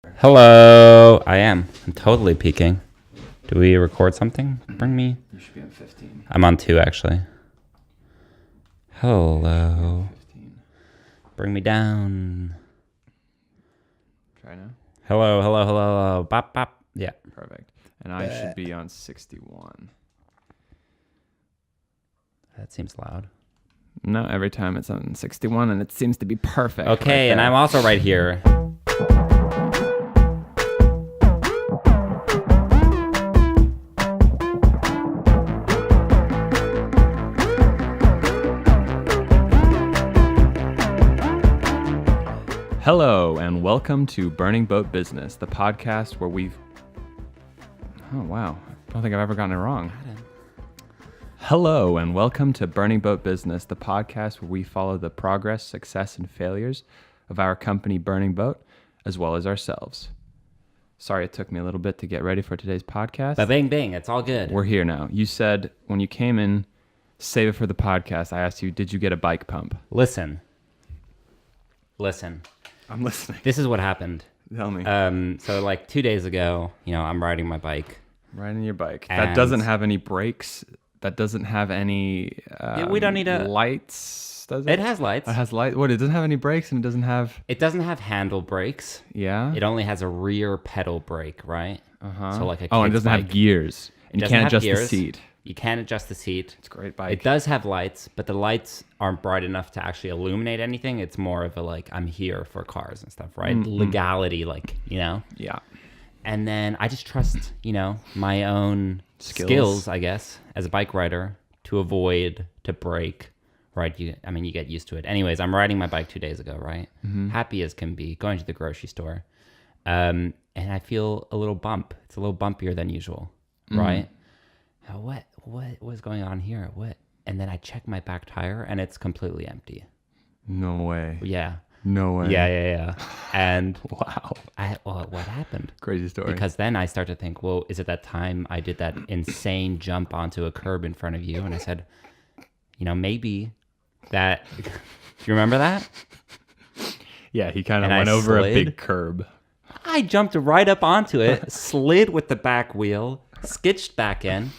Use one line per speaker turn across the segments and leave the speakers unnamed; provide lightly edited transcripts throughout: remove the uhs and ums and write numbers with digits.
Hello. I'm totally peeking. Do we record something? Bring me.
You should be on 15.
I'm on 2, actually. Hello.
15.
Bring me down.
Try now.
Hello. Bop, bop. Yeah.
Perfect. And I should be on 61.
That seems loud.
No, every time it's on 61 and it seems to be perfect.
Okay,
right
and I'm also right here.
Hello, and welcome to Burning Boat Business, the podcast where we've... Oh, wow. I don't think I've ever gotten it wrong. Hello, and welcome to Burning Boat Business, the podcast where we follow the progress, success, and failures of our company, Burning Boat, as well as ourselves. Sorry it took me a little bit to get ready for today's podcast.
Bang, bang. It's all good.
We're here now. You said when you came in, save it for the podcast, I asked you, did you get a bike pump?
Listen.
I'm listening.
This is what happened.
Tell me.
So like 2 days ago, I'm riding my bike.
Riding your bike.
And
that doesn't have any brakes. That doesn't have any
we don't need
lights, does it?
It has lights.
It has light. What? It doesn't have any brakes and it doesn't have...
It doesn't have handle brakes.
Yeah?
It only has a rear pedal brake, right?
Uh-huh.
So like a
and it
kid's
doesn't have
bike.
gears. And
It
you
doesn't
can't
have
adjust the
gears.
seat.
You can't adjust the seat.
It's a great bike.
It does have lights, but the lights aren't bright enough to actually illuminate anything. It's more of a like, I'm here for cars and stuff, right?
Mm-hmm.
Legality,
Yeah.
And then I just trust, my own skills, I guess, as a bike rider to avoid, to brake, right? You get used to it. Anyways, I'm riding my bike 2 days ago, right?
Mm-hmm.
Happy as can be, going to the grocery store. And I feel a little bump. It's a little bumpier than usual, right? What was going on here? What? And then I check my back tire and it's completely empty.
No way.
Yeah.
No way.
Yeah. And
Wow.
what happened?
Crazy story.
Because then I start to think, well, is it that time I did that insane jump onto a curb in front of you? And I said, maybe that... Do you remember that?
Yeah, he kind of
And
went
I
over a
slid.
big curb.
I jumped right up onto it, slid with the back wheel, skitched back in.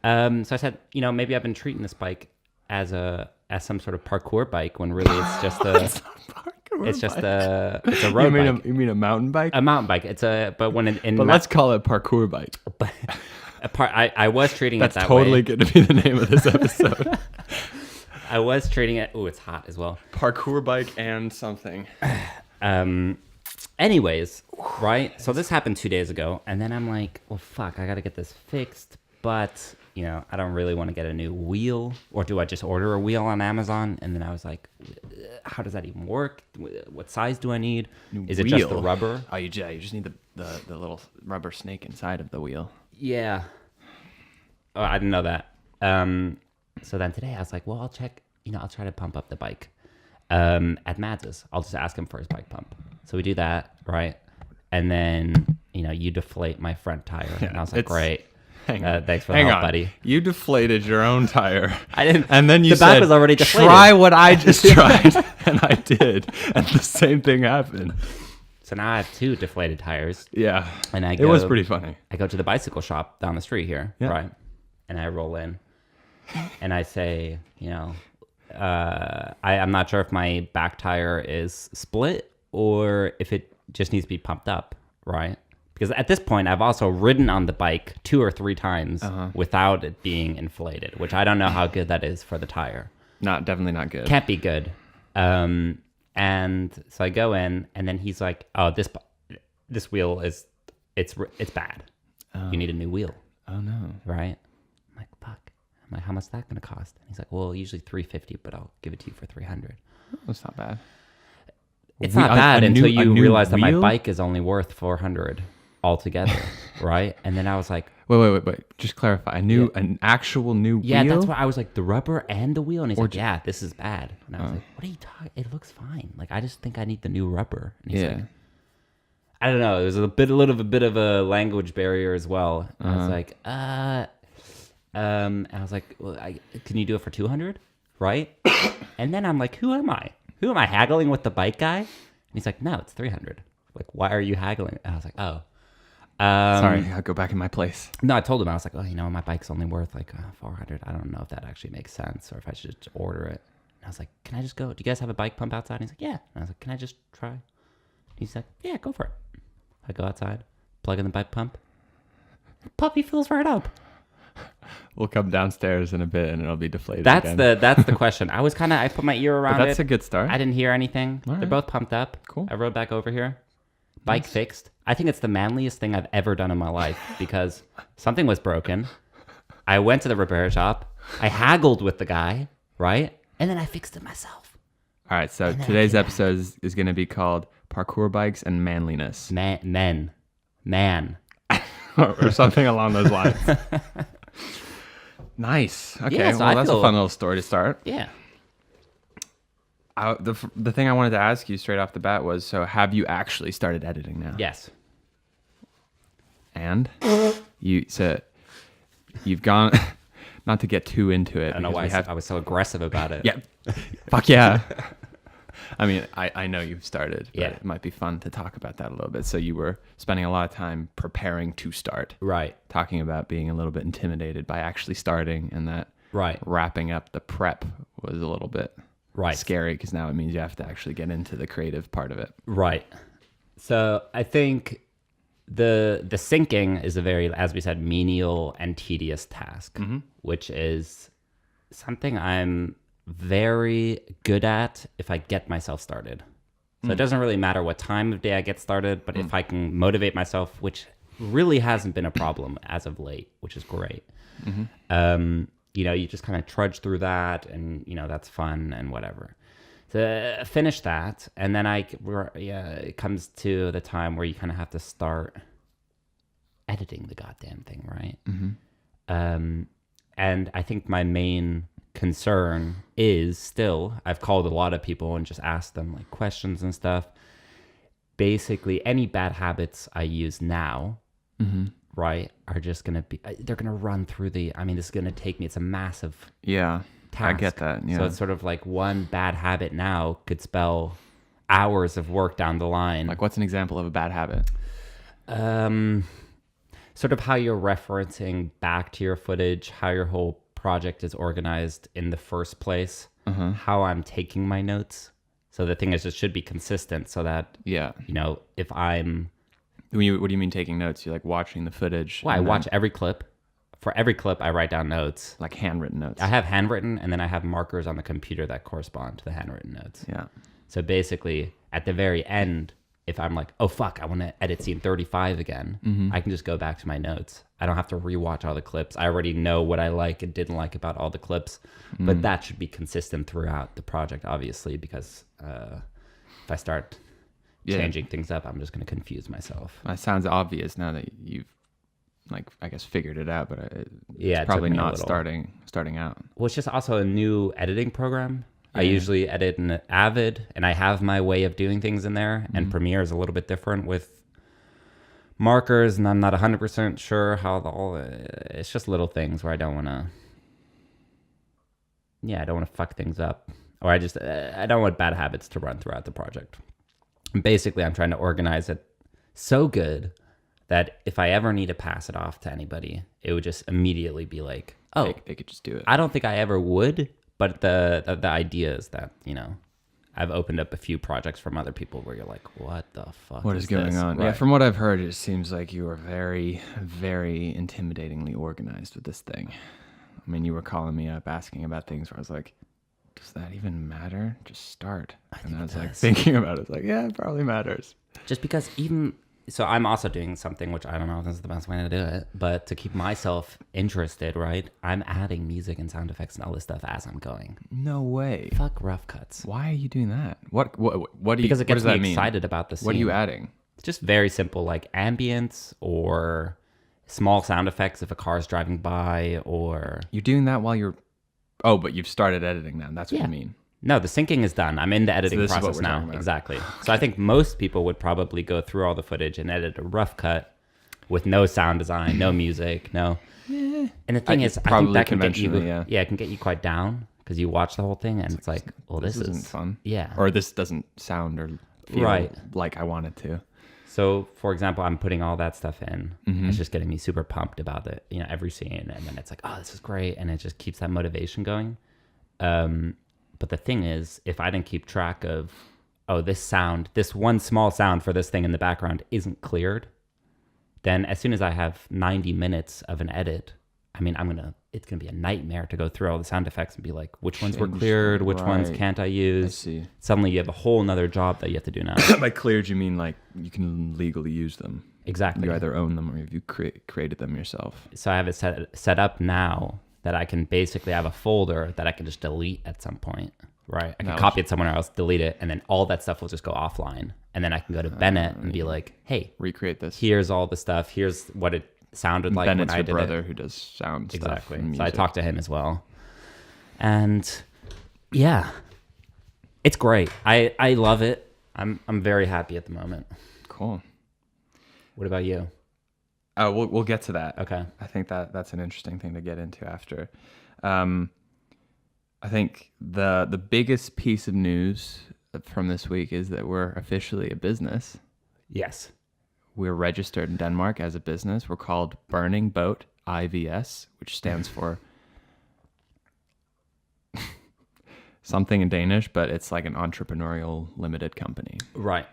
So I said, maybe I've been treating this bike as some sort of parkour bike when really it's just a it's a road bike.
You mean a mountain bike?
A mountain bike. But
Let's call it parkour bike.
But I was treating it that
That's totally
way.
going to be the name of this episode.
I was treating it. Oh, it's hot as well.
Parkour bike and something.
Anyways, right? So this happened 2 days ago, and then I'm like, well, fuck, I got to get this fixed, but I don't really want to get a new wheel, or do I just order a wheel on Amazon? And then I was like, how does that even work? What size do I need? Is it just the rubber?
Oh, you just need the little rubber snake inside of the wheel.
Yeah. Oh, I didn't know that. So then today I was like, well, I'll check, I'll try to pump up the bike at Mads's. I'll just ask him for his bike pump. So we do that, right? And then, you deflate my front tire.
Yeah,
and I was like, great. Thanks for the
Hang
help,
on.
buddy.
You deflated your own tire.
I didn't.
And then you
the
said,
back was already deflated.
try what I just tried. And I did. And the same thing happened.
So now I have 2 deflated tires.
Yeah.
And
it was pretty funny.
I go to the bicycle shop down the street here, right? And I roll in. And I say, I'm not sure if my back tire is split or if it just needs to be pumped up, right? Because at this point, I've also ridden on the bike 2 or 3 times without it being inflated, which I don't know how good that is for the tire.
Definitely not good.
Can't be good. And so I go in, and then he's like, "Oh, this wheel it's bad. You need a new wheel."
Oh no!
Right? I'm like, "Fuck." I'm like, "How much is that going to cost?" And he's like, "Well, usually $350, but I'll give it to you for $300."
That's not bad.
It's not bad until you
new
realize that my
wheel?
bike is only worth $400 altogether, right? And then I was like,
Wait. Just clarify. An actual new wheel?
yeah, that's why I was like, the rubber and the wheel? And he's like, yeah, this is bad. And I was like, what are you talking? It looks fine. Like, I just think I need the new rubber. And he's like, I don't know. It was a little bit of a language barrier as well. And I was like, and I was like, well, can you do it for $200? Right? And then I'm like, who am I? Who am I haggling with the bike guy? And he's like, no, it's $300. Like, why are you haggling? And I was like, oh.
Sorry, I'll go back in my place.
No, I told him, I was like, oh, my bike's only worth like 400. I don't know if that actually makes sense or if I should just order it. And I was like, can I just go? Do you guys have a bike pump outside? And he's like, yeah. And I was like, can I just try? He's like, yeah, go for it. I go outside, plug in the bike pump. Puppy fills right up.
We'll come downstairs in a bit and it'll be deflated.
That's
again.
the question. I was I put my ear around
But that's
it.
a good start.
I didn't hear anything.
All
They're
right.
both pumped up.
Cool.
I rode back over here. Bike
Nice.
fixed. I think it's the manliest thing I've ever done in my life because something was broken. I went to the repair shop. I haggled with the guy, right? And then I fixed it myself.
All right, so
And then I
today's
came back.
episode is going to be called Parkour Bikes and Manliness.
Man.
Or something along those lines. Nice. Okay,
Yeah, so
well,
I
that's a
feel-
fun little story to start.
Yeah.
The thing I wanted to ask you straight off the bat was, so have you actually started editing now?
Yes.
And you've gone, not to get too into it.
I don't know
because
why I was so aggressive about it.
Yeah. Fuck yeah. I mean, I know you've started, but
Yeah.
it might be fun to talk about that a little bit. So you were spending a lot of time preparing to start,
Right.
talking about being a little bit intimidated by actually starting, and that
Right.
wrapping up the prep was a little bit
Right.
scary because now it means you have to actually get into the creative part of it.
Right. So I think the syncing is a very, as we said, menial and tedious task, which is something I'm very good at if I get myself started. So it doesn't really matter what time of day I get started, but if I can motivate myself, which really hasn't been a problem as of late, which is great. You just kind of trudge through that and, that's fun and whatever. To finish that, and then it comes to the time where you kind of have to start editing the goddamn thing, right? And I think my main concern is still, I've called a lot of people and just asked them like questions and stuff. Basically, any bad habits I use now, right, are just going to be, they're going to run through this is going to take me, it's a massive
Yeah,
task.
I get that. Yeah.
So it's sort of like one bad habit now could spell hours of work down the line.
Like, what's an example of a bad habit?
Sort of how you're referencing back to your footage, how your whole project is organized in the first place, how I'm taking my notes. So the thing is, it should be consistent so that,
Yeah.
if I'm...
What do you mean taking notes? You're like watching the footage?
Well, I
and then,
watch every clip. For every clip, I write down notes.
like handwritten notes.
I have handwritten, and then I have markers on the computer that correspond to the handwritten notes.
Yeah.
So basically, at the very end, if I'm like, oh, fuck, I want to edit scene 35 again, I can just go back to my notes. I don't have to rewatch all the clips. I already know what I like and didn't like about all the clips. But that should be consistent throughout the project, obviously, because if I start changing things up, I'm just going to confuse myself.
That sounds obvious now that you've, like, I guess figured it out, but it's
Yeah, it
probably
took me a
not
little.
starting out.
Well, it's just also a new editing program. I usually edit in Avid, and I have my way of doing things in there, and Premiere is a little bit different with markers, and I'm not 100% sure how it's just little things where I don't want to fuck things up, or I don't want bad habits to run throughout the project. And basically, I'm trying to organize it so good that if I ever need to pass it off to anybody, it would just immediately be like, oh,
They could just do it.
I don't think I ever would, but the idea is that, I've opened up a few projects from other people where you're like, what the fuck
What is going
this?
on? Yeah,
Right.
from what I've heard, it seems like you are very, very intimidatingly organized with this thing. I mean, you were calling me up asking about things where I was like, does that even matter? Just start. And I was like thinking about it. It's like, yeah, it probably matters.
Just because so I'm also doing something, which I don't know if this is the best way to do it, but to keep myself interested, right? I'm adding music and sound effects and all this stuff as I'm going.
No way.
Fuck rough cuts.
Why are you doing that? What do you?
Because it
what
gets
does that
me
mean?
excited about the scene.
What are you adding?
It's just very simple, like ambience or small sound effects if a car's driving by, or...
You're doing that while you're... Oh, but you've started editing them. That's what
Yeah.
you mean.
No, the syncing is done. I'm in the editing
this is what
process
we're
now.
talking about.
Exactly. So I think most people would probably go through all the footage and edit a rough cut with no sound design, no music, no... And the thing is, I think
probably
that can get you...
conventionally, yeah.
It can get you quite down because you watch the whole thing and it's like, well, this
isn't
is...
fun.
Yeah.
Or this doesn't sound or feel
Right.
like I want it to.
So, for example, I'm putting all that stuff in. It's just getting me super pumped about it, every scene. And then it's like, oh, this is great. And it just keeps that motivation going. But the thing is, if I didn't keep track of, oh, this one small sound for this thing in the background isn't cleared, then as soon as I have 90 minutes of an edit, I mean, it's going to be a nightmare to go through all the sound effects and be like, which ones were cleared, which ones can't I use?
I see.
Suddenly you have a whole nother job that you have to do now.
By cleared, you mean like you can legally use them.
Exactly.
You either own them or you created them yourself.
So I have it set up now that I can basically have a folder that I can just delete at some point, right? I can copy it somewhere else, delete it, and then all that stuff will just go offline. And then I can go to Bennett and be like, hey,
recreate this.
Here's all the stuff. Here's what it sounded like
Bennett's
when I did
your brother
it.
who does sound stuff.
Exactly.
And
So I
music.
talked to him as well. And yeah, it's great. I love it. I'm very happy at the moment.
Cool.
What about you?
We'll get to that.
Okay.
I think that's an interesting thing to get into after. I think the biggest piece of news from this week is that we're officially a business.
Yes.
We're registered in Denmark as a business. We're called Burning Boat IVS, which stands for something in Danish, but it's like an entrepreneurial limited company.
Right.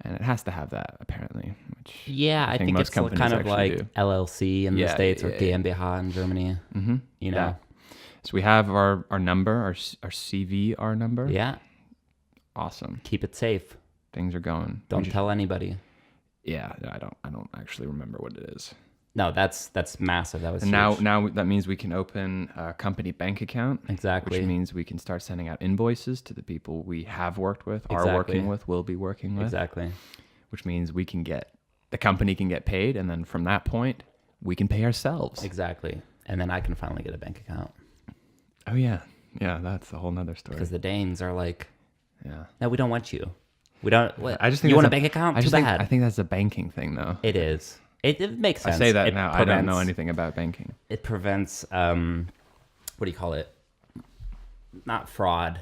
And it has to have that, apparently. Which
Yeah, I think
most
it's
companies
kind of
actually
like
do.
LLC in the
Yeah,
States or
yeah.
GmbH in Germany.
Mm-hmm.
You know?
Yeah. So we have our number, our CVR number.
Yeah.
Awesome.
Keep it safe.
Things are going.
Don't tell anybody.
Yeah, I don't actually remember what it is.
No, that's massive. That was
And
huge.
now that means we can open a company bank account.
Exactly.
Which means we can start sending out invoices to the people we have worked with, are
Exactly.
working with, will be working with.
Exactly.
Which means the company can get paid, and then from that point, we can pay ourselves.
Exactly. And then I can finally get a bank account.
Oh yeah, that's a whole nother story.
Because the Danes are like,
Yeah,
no, we don't want you. We don't. What,
I just think
you want a
that's
bank account?
I
Too
just think,
bad.
I think that's a banking thing, though.
It is. It makes sense.
I say that
It
now. I don't know
prevents-
anything about banking.
It prevents, what do you call it? Not fraud.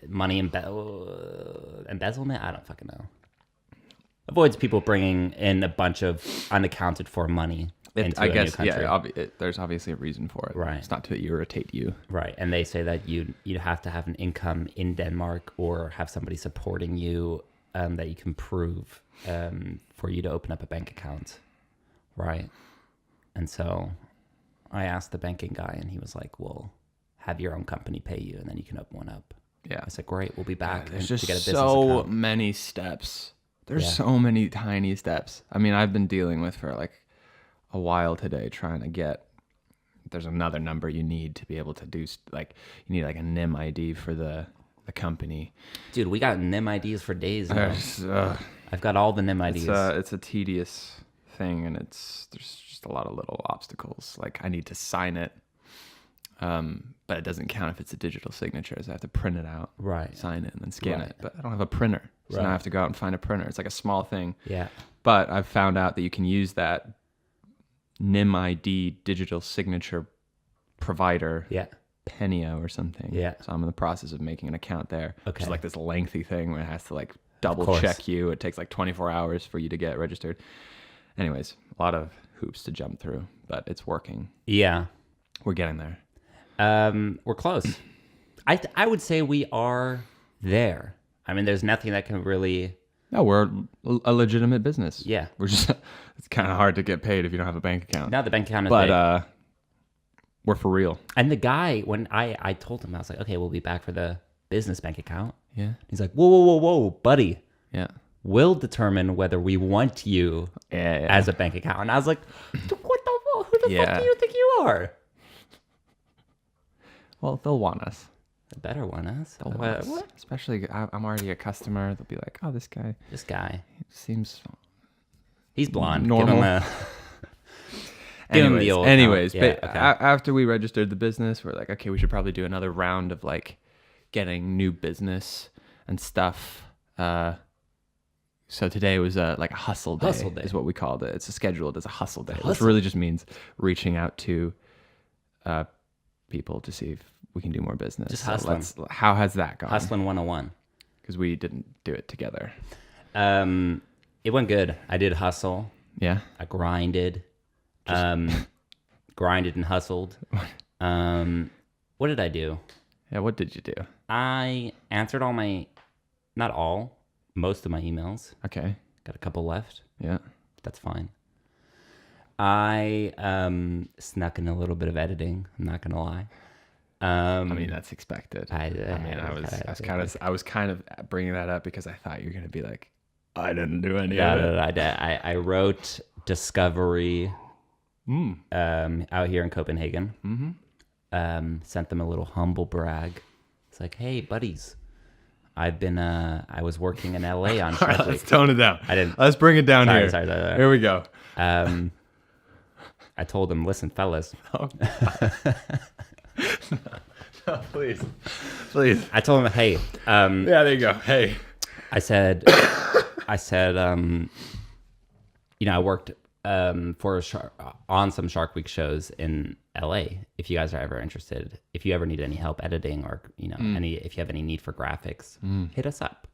Money embezzlement? I don't fucking know. Avoids people bringing in a bunch of unaccounted for money into
I
a
guess,
new country.
yeah. There's obviously a reason for it.
Right.
It's not to irritate you.
Right. And they say that you have to have an income in Denmark or have somebody supporting you that you can prove for you to open up a bank account. Right. And so I asked the banking guy and he was like, well, have your own company pay you and then you can open one up.
Yeah.
I said, great, we'll be back
There's
to
just
get a business
so
account.
many steps. There's
Yeah.
so many tiny steps. I mean, I've been dealing with for like a while today trying to get. There's another number you need to be able to do. You need like a NIM ID for the company.
Dude, we got NIM IDs for days now.
There's,
I've got all the NIM IDs.
it's a tedious thing, and there's just a lot of little obstacles. Like I need to sign it, but it doesn't count if it's a digital signature. So I have to print it out,
Right.
sign it, and then scan
Right.
it. But I don't have a printer, so now I
Right.
have to go out and find a printer. It's like a small thing.
Yeah.
But I've found out that you can use that NIM ID digital signature provider,
Yeah.
Penio or something.
Yeah.
So I'm in the process of making an account there. Which
Okay.
is like this lengthy thing where it has to like double
course.
check you. It takes like 24 hours for you to get registered. Anyways, a lot of hoops to jump through, but it's working.
Yeah.
We're getting there.
We're close. I would say we are there. I mean, there's nothing that can really.
No, we're a legitimate business.
Yeah.
We're just, it's kind of hard to get paid if you don't have a bank account.
Now the bank account is
But
big.
we're for real.
And the guy, when I told him, I was like, okay, we'll be back for the business bank account.
Yeah.
He's like, whoa, buddy.
Yeah.
We'll determine whether we want you
Yeah.
as a bank account. And I was like, what the fuck? Who the fuck
Yeah.
do you think you are?
Well, they'll want us.
The better one, us.
They'll want us.
What?
Especially, I'm already a customer. They'll be like, oh, this guy
This guy.
seems
He's blonde.
normal.
Give him a. Give him the old
anyways,
count. Yeah,
but
okay.
after we registered the business, we're like, okay, we should probably do another round of like getting new business and stuff. So today was like a hustle day,
Hustle day.
is what we called it. It's scheduled as a hustle day, which
Hustle.
really just means reaching out to people to see if we can do more business.
Just
So
hustling.
how has that gone?
Hustling 101.
Because we didn't do it together.
It went good. I did hustle.
Yeah.
I grinded. Grinded and hustled. What did I do?
Yeah. What did you do?
I answered most of my emails.
Okay.
Got a couple left.
Yeah.
That's fine. I snuck in a little bit of editing. I'm not gonna lie.
I mean, that's expected. I was kind of bringing that up because I thought you were gonna be like, I didn't do any of it.
I wrote Discovery out here in Copenhagen. Mm-hmm. Sent them a little humble brag. It's like, hey, buddies, I was working in LA on Shark Week.
Let's tone it down.
I didn't.
Let's bring it down here.
Sorry.
Here we go.
I told them, listen, fellas.
No, please.
I told them, hey.
Yeah, there you go. Hey.
I said, I worked on some Shark Week shows in LA. If you guys are ever interested, if you ever need any help editing or if you have any need for graphics, hit us up.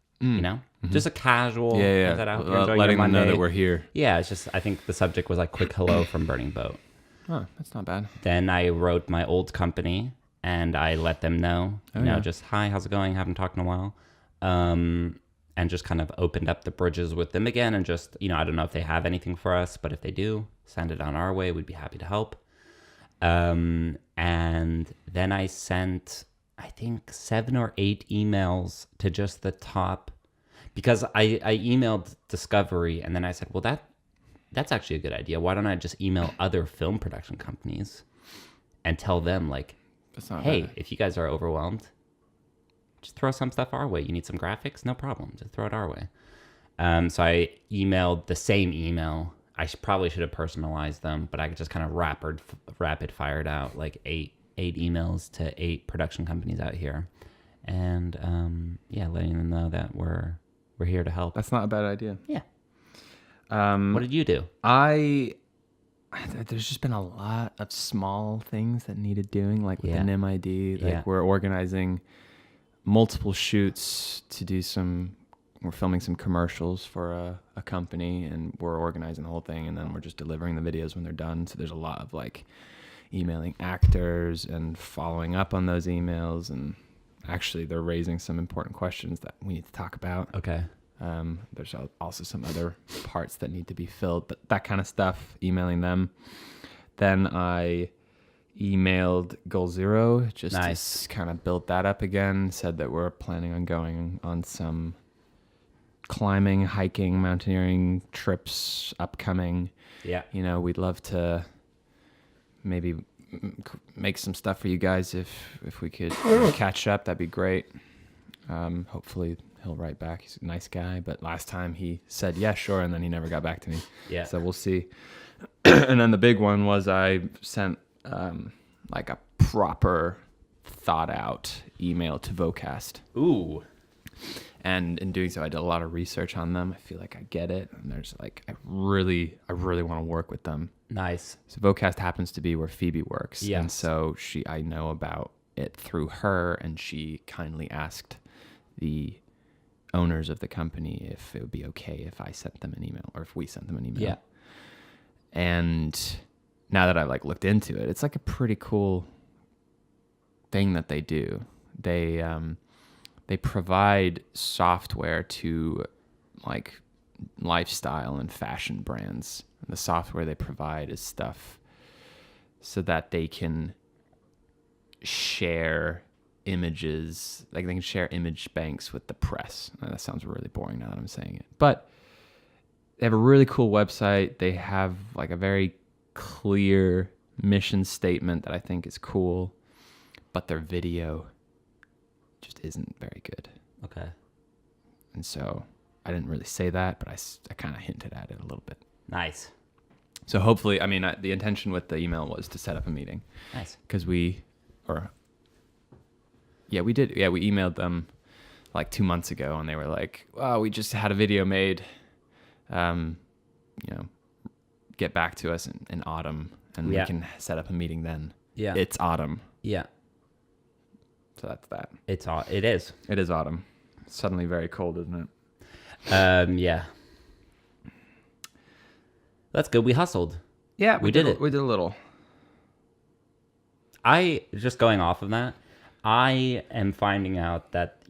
Just a casual.
Yeah.
That out
Letting them know that we're here.
Yeah, it's just I think the subject was like quick hello from Burning Boat.
Oh, that's not bad.
Then I wrote my old company and I let them know, just hi, how's it going? Haven't talked in a while. And just kind of opened up the bridges with them again. And just, I don't know if they have anything for us, but if they do, send it on our way. We'd be happy to help. And then I sent, I think 7 or 8 emails to just the top, because I emailed Discovery and then I said, well, that's actually a good idea. Why don't I just email other film production companies and tell them like, hey, bad. If you guys are overwhelmed, just throw some stuff our way. You need some graphics? No problem. Just throw it our way. So I emailed the same email. I probably should have personalized them, but I just kind of rapid fired out like eight emails to 8 production companies out here. And letting them know that we're here to help.
That's not a bad idea.
Yeah. What did you do?
There's just been a lot of small things that needed doing, like with the NIM ID. Like we're organizing multiple shoots to do we're filming some commercials for a company, and we're organizing the whole thing, and then we're just delivering the videos when they're done. So there's a lot of like emailing actors and following up on those emails, and actually they're raising some important questions that we need to talk about.
Okay.
There's also some other parts that need to be filled, but that kind of stuff, emailing them. Then I emailed Goal Zero just to kind of build that up again, said that we're planning on going on some climbing, hiking, mountaineering trips upcoming. Yeah. We'd love to maybe make some stuff for you guys if we could catch up. That'd be great. Hopefully he'll write back. He's a nice guy, but last time he said, yeah, sure, and then he never got back to me. Yeah. So we'll see. And then the big one was I sent like a proper thought out email to Vocast.
Ooh.
And in doing so, I did a lot of research on them. I feel like I get it. And there's like, I really want to work with them.
Nice.
So Vocast happens to be where Phoebe works.
Yes.
And so I know about it through her, and she kindly asked the owners of the company if it would be okay if I sent them an email, or if we sent them an email. Yeah. And now that I've like looked into it, it's like a pretty cool thing that they do. They provide software to like lifestyle and fashion brands. And the software they provide is stuff so that they can share images, like they can share image banks with the press. That sounds really boring now that I'm saying it, but they have a really cool website. They have like a very clear mission statement that I think is cool, but their video just isn't very good.
Okay.
And so I didn't really say that, but I kind of hinted at it a little bit.
Nice.
So hopefully, the intention with the email was to set up a meeting.
Nice.
Because we did. Yeah, we emailed them like 2 months ago, and they were like, "Well, we just had a video made. Get back to us in autumn, and we can set up a meeting then." Yeah. It's autumn.
Yeah.
So that's that.
It is.
It is autumn. It's suddenly very cold, isn't it?
Yeah. That's good. We hustled.
Yeah,
We did it.
We did a little.
I just going off of that, I am finding out that,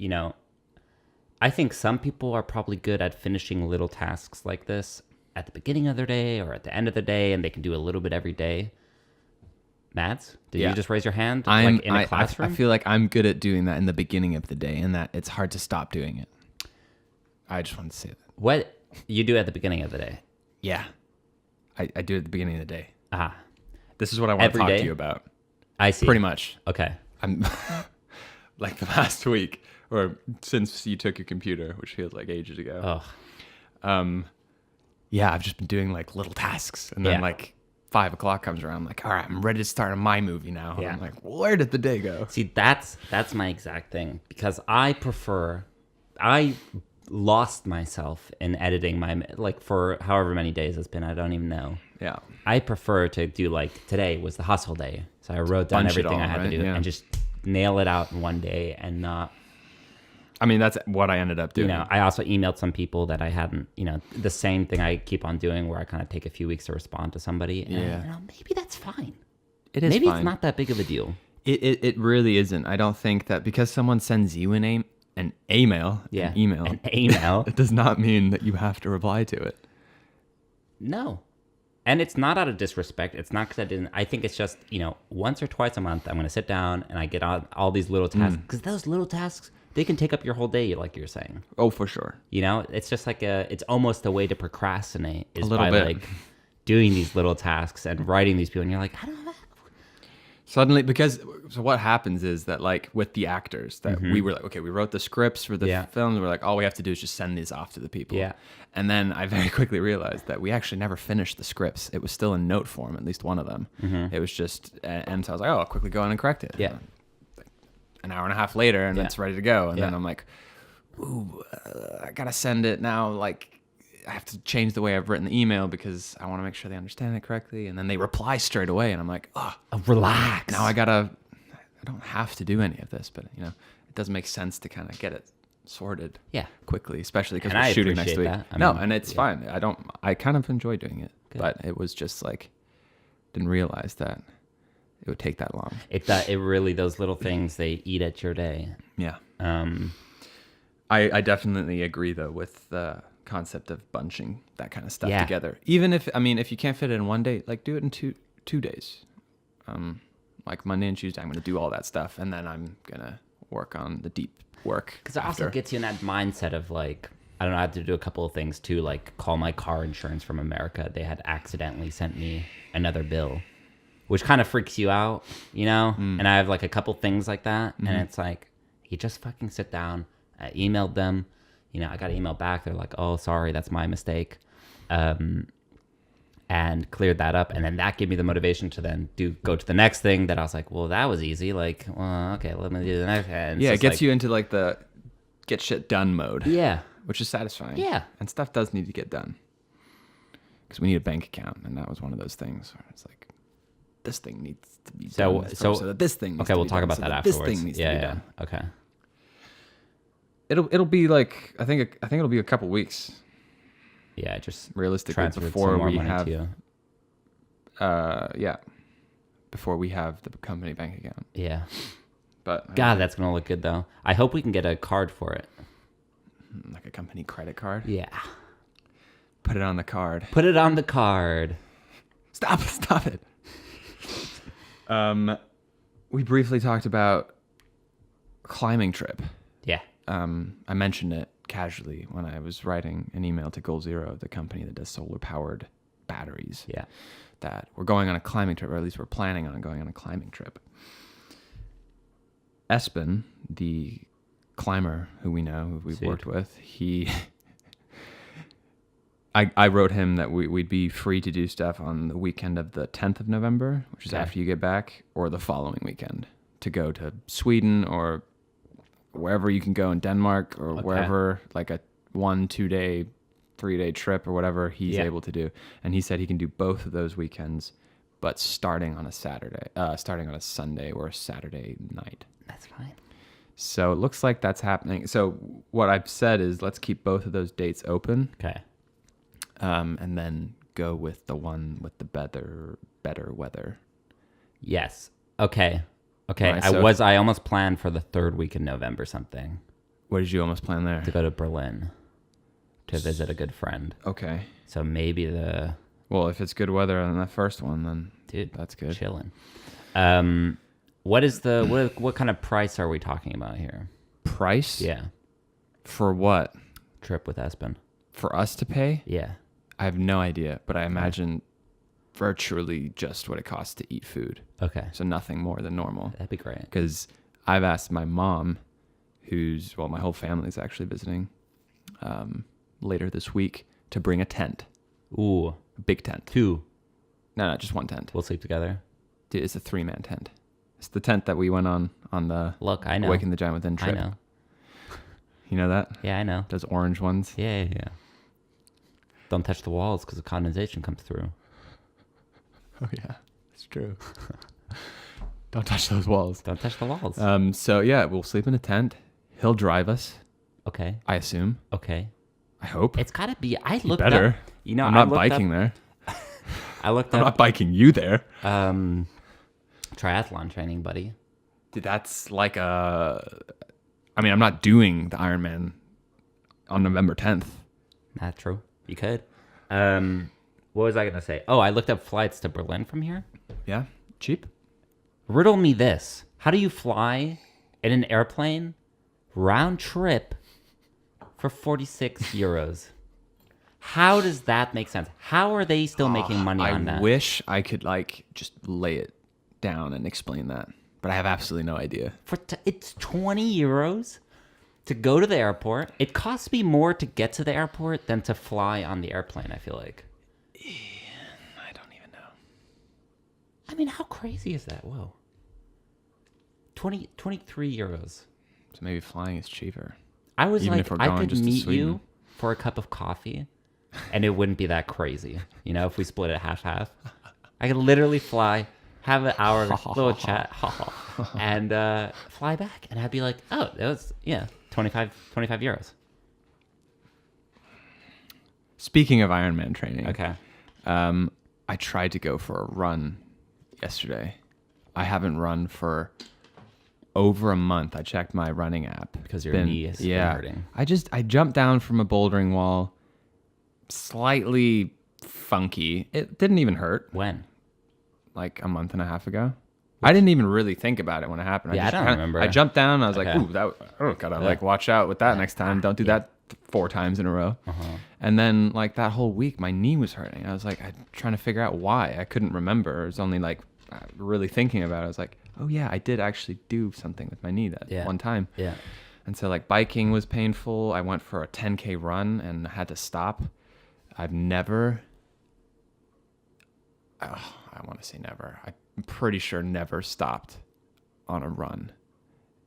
I think some people are probably good at finishing little tasks like this at the beginning of their day or at the end of the day, and they can do a little bit every day. Mads, did you just raise your hand like in a classroom?
I feel like I'm good at doing that in the beginning of the day, and that it's hard to stop doing it. I just wanted to say that.
What you do at the beginning of the day?
Yeah. I do it at the beginning of the day.
Ah,
This is what I want to talk to you about.
I see.
Pretty much.
Okay.
I'm like the last week, or since you took your computer, which feels like ages ago.
Oh,
Yeah, I've just been doing like little tasks, and then like 5 o'clock comes around. I'm like, all right, I'm ready to start on my movie now. And I'm like, where did the day go?
see, that's my exact thing, because I lost myself in editing like for however many days it's been. I don't even know.
Yeah.
I prefer to do like today was the hustle day. So I wrote down
Bunch it
everything
all,
I had
right?
to do
Yeah.
and just nail it out in one day and not,
I mean, that's what I ended up doing.
I also emailed some people that I hadn't, the same thing I keep on doing where I kind of take a few weeks to respond to somebody. And, maybe that's fine.
It is
Maybe
fine.
it's not that big of a deal.
It really isn't. I don't think that because someone sends you an email,
Yeah.
an email,
An email.
it does not mean that you have to reply to it.
No. And it's not out of disrespect. It's not because I think it's just, once or twice a month, I'm going to sit down and I get on all these little tasks. Because those little tasks, they can take up your whole day, like you're saying.
Oh, for sure.
It's just like it's almost a way to procrastinate is
A little
by
bit.
like doing these little tasks and writing these people. And you're like, I don't know.
Suddenly, so what happens is that like with the actors that we were like, okay, we wrote the scripts for the films. We're like, all we have to do is just send these off to the people.
Yeah.
And then I very quickly realized that we actually never finished the scripts. It was still in note form, at least one of them. It was just, and so I was like, oh, I'll quickly go in and correct it.
Yeah.
An hour and a half later, and it's ready to go. And
Yeah.
then I'm like, ooh, I gotta send it now. Like, I have to change the way I've written the email because I want to make sure they understand it correctly. And then they reply straight away, and I'm like, oh,
Relax.
now I don't have to do any of this, but it does make sense to kind of get it sorted quickly, especially because
And
we're
I
shooting next
appreciate
week.
that.
And it's fine. I kind of enjoy doing it, but it was just like, didn't realize that it would take that long.
It really, those little things, they eat at your day.
Yeah. I definitely agree though with the concept of bunching that kind of stuff together. Even if you can't fit it in one day, like do it in two days. Like Monday and Tuesday, I'm going to do all that stuff, and then I'm going to work on the deep work.
Because it also gets you in that mindset of like, I don't know, I had to do a couple of things too, like call my car insurance from America. They had accidentally sent me another bill, which kind of freaks you out, And I have like a couple things like that, and it's like, you just fucking sit down. I emailed them. I got an email back. They're like, oh, sorry, that's my mistake. And cleared that up. And then that gave me the motivation to then go to the next thing that I was like, well, that was easy. Like, well, okay, let me do the next. And
it gets you into like the get shit done mode.
Yeah.
Which is satisfying.
Yeah.
And stuff does need to get done. Because we need a bank account. And that was one of those things where it's like, this thing needs to be done. So that this thing needs to
we'll
be
talk
done,
about
so
that
this
afterwards.
thing needs to be done.
Okay.
It'll be like I think it'll be a couple weeks.
Yeah, just
realistically
transferred
before
some more
we
money
have
to you.
before we have the company bank account.
Yeah.
But
God, that's gonna look good though. I hope we can get a card for it.
like a company credit card.
Yeah.
Put it on the card.
Put it on the card.
Stop it. We briefly talked about climbing trip.
Yeah.
I mentioned it casually when I was writing an email to Goal Zero, the company that does solar powered batteries.
Yeah.
That we're going on a climbing trip, or at least we're planning on going on a climbing trip. Espen, the climber who we know, who we've worked with, I wrote him that we'd be free to do stuff on the weekend of the 10th of November, which is after you get back, or the following weekend to go to Sweden or wherever you can go in Denmark or wherever, like a 1-2 day, 3-day trip or whatever he's able to do. And he said he can do both of those weekends, but starting on a Sunday or a Saturday night.
That's fine.
So it looks like that's happening. So what I've said is let's keep both of those dates open.
Okay.
And then go with the one with the better weather.
Yes. Okay.
Right, so-
I almost planned for the third week in November something
What did you almost plan there?
to go to Berlin to visit a good friend.
Okay.
So maybe
Well, if it's good weather on that first one, then
dude,
that's good.
chilling. What kind of price are we talking about here?
Price?
Yeah.
For what?
Trip with Espen.
For us to pay?
Yeah.
I have no idea, but I imagine virtually just what it costs to eat food.
Okay.
So nothing more than normal.
That'd be great.
Because I've asked my mom, my whole family's actually visiting later this week, to bring a tent.
Ooh.
A big tent.
2.
No, just one tent.
We'll sleep together.
Dude, it's a 3-man tent. It's the tent that we went on the
Look, I know.
Awaken the Giant Within trip.
I know.
You know that?
Yeah, I know.
Those orange ones?
Yeah. Don't touch the walls because the condensation comes through.
Oh, yeah. It's true. Don't touch those walls.
Don't touch the walls.
So, yeah, we'll sleep in a tent. He'll drive us,
Okay.
I assume.
Okay.
I hope.
It's got to be. I
He
looked
better.
up. You know,
I'm
I
not
looked
biking
up,
there.
I looked
I'm
up
not biking you there.
triathlon training, buddy.
Dude, that's like I'm not doing the Ironman on November 10th.
Not true. You could. What was I gonna say? Oh, I looked up flights to Berlin from here.
Yeah? Cheap?
Riddle me this: how do you fly in an airplane round trip for 46 euros? How does that make sense? How are they still making money on that?
I wish I could just lay it down and explain that, but I have absolutely no idea.
It's 20 euros to go to the airport. It costs me more to get to the airport than to fly on the airplane, I feel like.
I don't even know.
I mean, how crazy is that? Whoa. 23 euros.
So maybe flying is cheaper.
I was
Even
like,
if we're
I
going
could
just to
meet
Sweden.
you for a cup of coffee and it wouldn't be that crazy. You know, if we split it half. I could literally fly, have an hour, little chat, and fly back. And I'd be like, oh, that was, 25 euros.
Speaking of Ironman training.
Okay.
I tried to go for a run yesterday. I haven't run for over a month. I checked my running app.
Because your knee is hurting.
I jumped down from a bouldering wall, slightly funky. It didn't even hurt.
When?
Like a month and a half ago. I didn't even really think about it when it happened.
Yeah, I don't remember.
I jumped down and I was
Okay.
like, ooh, gotta watch out with that next time. Don't do that 4 times in a row. And then that whole week, my knee was hurting. I was like, I'm trying to figure out why. I couldn't remember. It was only really thinking about it. I was like, oh yeah, I did actually do something with my knee that one time.
Yeah.
And so biking was painful. I went for a 10K run and had to stop. I've never, I want to say never. I'm pretty sure never stopped on a run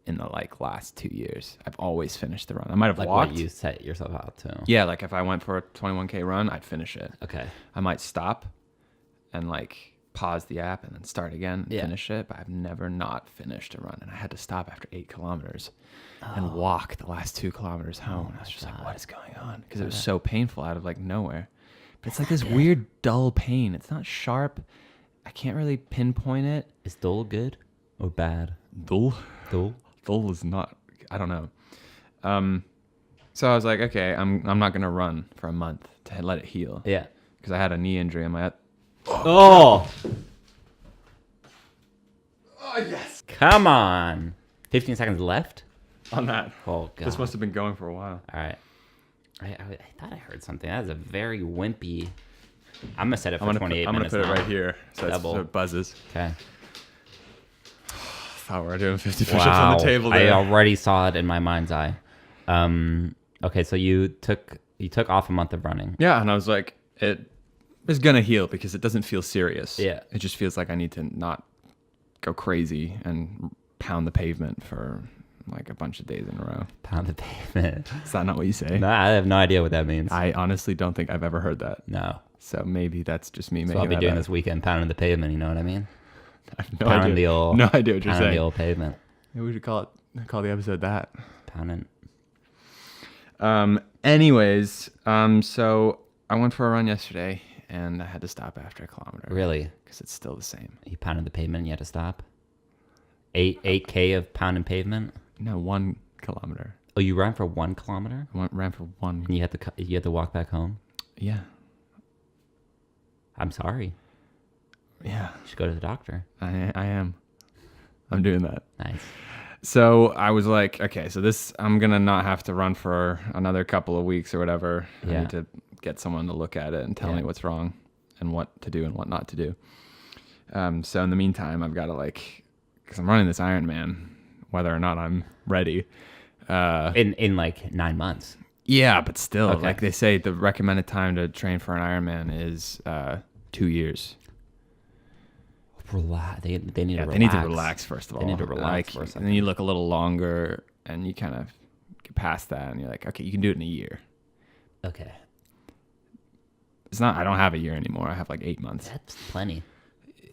in the last 2 years. I've always finished the run. I might have walked.
What you set yourself out to.
Yeah, if I went for a 21K run, I'd finish it.
Okay.
I might stop and pause the app and then start again and
Yeah.
finish it, but I've never not finished a run. And I had to stop after 8 kilometers and walk the last 2 kilometers home. And I was just like, what is going on? Because it was so painful out of nowhere. But it's this weird dull pain. It's not sharp. I can't really pinpoint it.
Is dull good or bad?
Dull?
Dull?
Dull is not, I don't know. So I was like, okay, I'm not going to run for a month to let it heal.
Yeah.
Because I had a knee injury on my...
Oh,
yes.
come on. 15 seconds left?
On that.
Oh, God.
This must have been going for a while.
All right. I thought I heard something. That is a very wimpy. I'm going to set it for 28
I'm
minutes
gonna put
now.
it right here so
Double.
it buzzes.
Okay.
Thought we were doing 50 push-ups on the table
I
there.
already saw it in my mind's eye. Okay, so you took off a month of running.
Yeah, and I was like, it is gonna heal because it doesn't feel serious.
Yeah.
It just feels like I need to not go crazy and pound the pavement for a bunch of days in a row.
Pound the pavement.
Is that not what you say?
No, I have no idea what that means.
I honestly don't think I've ever heard that.
No.
So maybe that's just me
So
making
I'll be
that
doing
up.
this weekend, pounding the pavement. You know what I mean?
I have no
Pounding
idea.
the old.
No idea what you're
pounding
saying.
the old pavement.
Maybe we should call the episode that.
Pounding.
Anyways, so I went for a run yesterday and I had to stop after a kilometer.
Really?
Because it's still the same.
You pounded the pavement and you had to stop? 8K of pounding pavement?
No, 1 kilometer.
Oh, you ran for 1 kilometer?
Ran for 1.
And you had to walk back home?
Yeah.
I'm sorry.
Yeah.
You should go to the doctor.
I am. I'm doing that.
Nice.
So I was like, okay, so this, I'm going to not have to run for another couple of weeks or whatever.
Yeah.
I need to get someone to look at it and tell me what's wrong and what to do and what not to do. So in the meantime, I've got to because I'm running this Ironman, whether or not I'm ready.
In like 9 months.
Yeah, but still,
Okay.
like they say, the recommended time to train for an Ironman is 2 years.
Relax. They need to relax.
They need to relax first of all.
They need to relax for a
And
second.
then you look a little longer, and you kind of get past that, and you're like, okay, you can do it in a year.
Okay.
It's not. I don't have a year anymore. I have like 8 months.
That's plenty.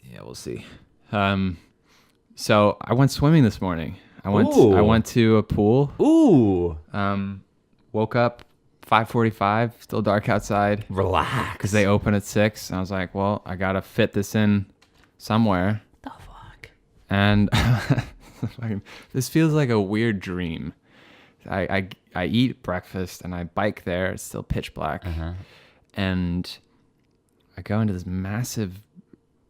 Yeah, we'll see. So I went swimming this morning. I
Ooh.
went to a pool.
Ooh.
Woke up 5:45, still dark outside,
Relax.
because they open at 6. And I was like, well, I gotta fit this in somewhere.
The fuck?
And this feels like a weird dream. I eat breakfast and I bike there. It's still pitch black.
Uh-huh.
And I go into this massive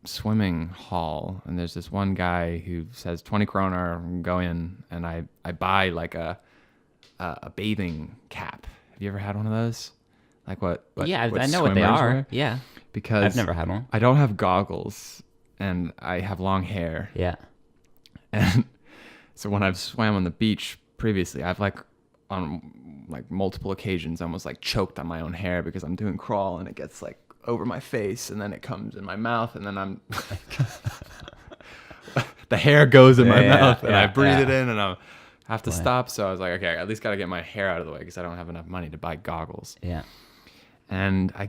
swimming hall, and there's this one guy who says 20 kroner, go in, and I buy like a bathing cap. Have you ever had one of those? Like what
Yeah,
what
I know what they
swimmers
are.
wear?
Yeah.
Because
I've never had one.
I don't have goggles and I have long hair.
Yeah.
And so when I've swam on the beach previously, I've on multiple occasions almost choked on my own hair because I'm doing crawl and it gets over my face and then it comes in my mouth and then I'm the hair goes in my mouth and I breathe it in and I have to stop. So I was like, okay, I at least got to get my hair out of the way because I don't have enough money to buy goggles.
Yeah.
And I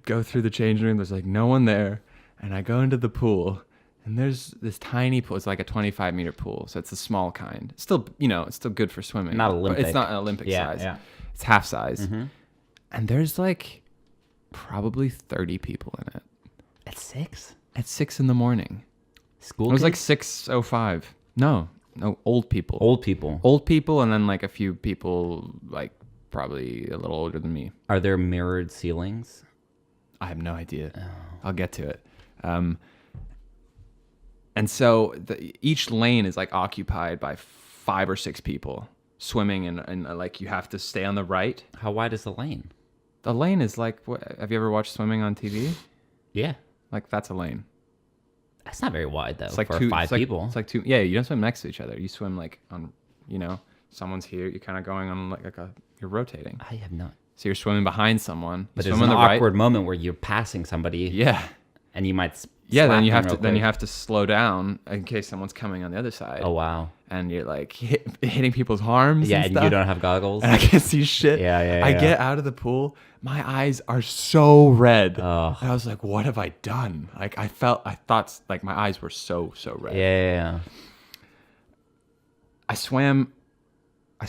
go through the change room. There's no one there. And I go into the pool and there's this tiny pool. It's like a 25-meter pool. So it's a small kind. Still, it's still good for swimming.
Not
but
Olympic.
It's not an Olympic size.
Yeah.
It's half size.
Mm-hmm.
And there's probably 30 people in it.
At 6?
At 6 in the morning.
School
It was
kids?
6:05. No, old people.
Old people.
Old people and then a few people probably a little older than me.
Are there mirrored ceilings?
I have no idea.
Oh.
I'll get to it. And so each lane is occupied by 5 or 6 people swimming and you have to stay on the right.
How wide is the lane?
The lane is what, have you ever watched swimming on TV?
Yeah.
That's a lane.
That's not very wide, though,
It's
for
2
5 people.
It's 2. Yeah, you don't swim next to each other. You swim on, someone's here. You're kind of going on you're rotating.
I have no...
So you're swimming behind someone.
But
You
there's
swim
an
on the
awkward moment where you're passing somebody
Yeah.
and you might
Yeah,
slap
then you
them
have to
real quick.
have to slow down in case someone's coming on the other side.
Oh, wow.
And you're hitting people's arms.
Yeah,
and
and
stuff.
you don't have goggles.
And I can't see shit.
Yeah,
I get out of the pool. My eyes are so red.
Oh.
And I was like, what have I done? I thought my eyes were so red.
Yeah.
I swam. I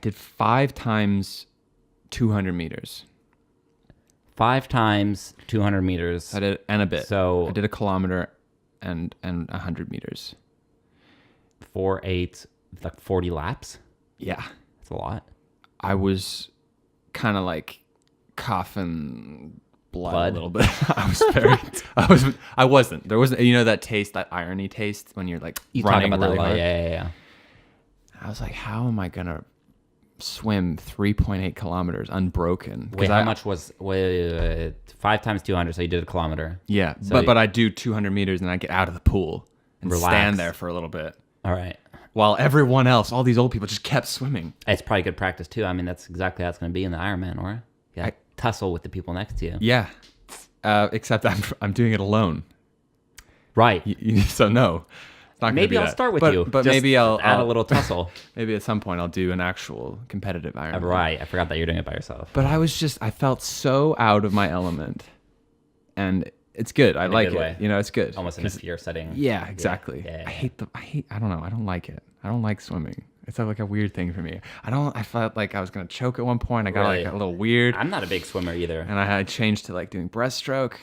did 5 times 200 meters.
5 times 200 meters.
I did, and a bit.
So
I did a kilometer and 100 meters.
4, 8, 40 laps.
Yeah.
That's a lot.
I was kind of coughing blood a little bit. I wasn't. There wasn't, that taste, that irony taste when you're
You talk
running
about
really
that a lot.
hard.
Yeah.
I was like, how am I going to swim 3.8 kilometers unbroken?
Wait, how much was 5 times 200? So you did a kilometer.
Yeah.
So
but I do 200 meters and I get out of the pool and
Relax.
stand there for a little bit.
All right.
While everyone else, all these old people just kept swimming.
It's probably good practice too. I mean, that's exactly how it's going to be in the Ironman, or tussle with the people next to you.
Yeah. Except I'm doing it alone.
Right.
So no. It's not gonna
Maybe
be
I'll
that.
start with
But-
you.
But
Just
maybe I'll
add a little tussle.
Maybe at some point I'll do an actual competitive Ironman.
Right. I forgot that you're doing it by yourself.
But I felt so out of my element. And it's good. I
In a
like
good
it.
way.
It's good.
Almost in a fear setting.
Yeah, exactly.
Yeah.
I don't know. I don't like it. I don't like swimming. It's like a weird thing for me. I felt like I was going to choke at one point. I got
Really?
like a little weird.
I'm not a big swimmer either.
And I had changed to like doing breaststroke.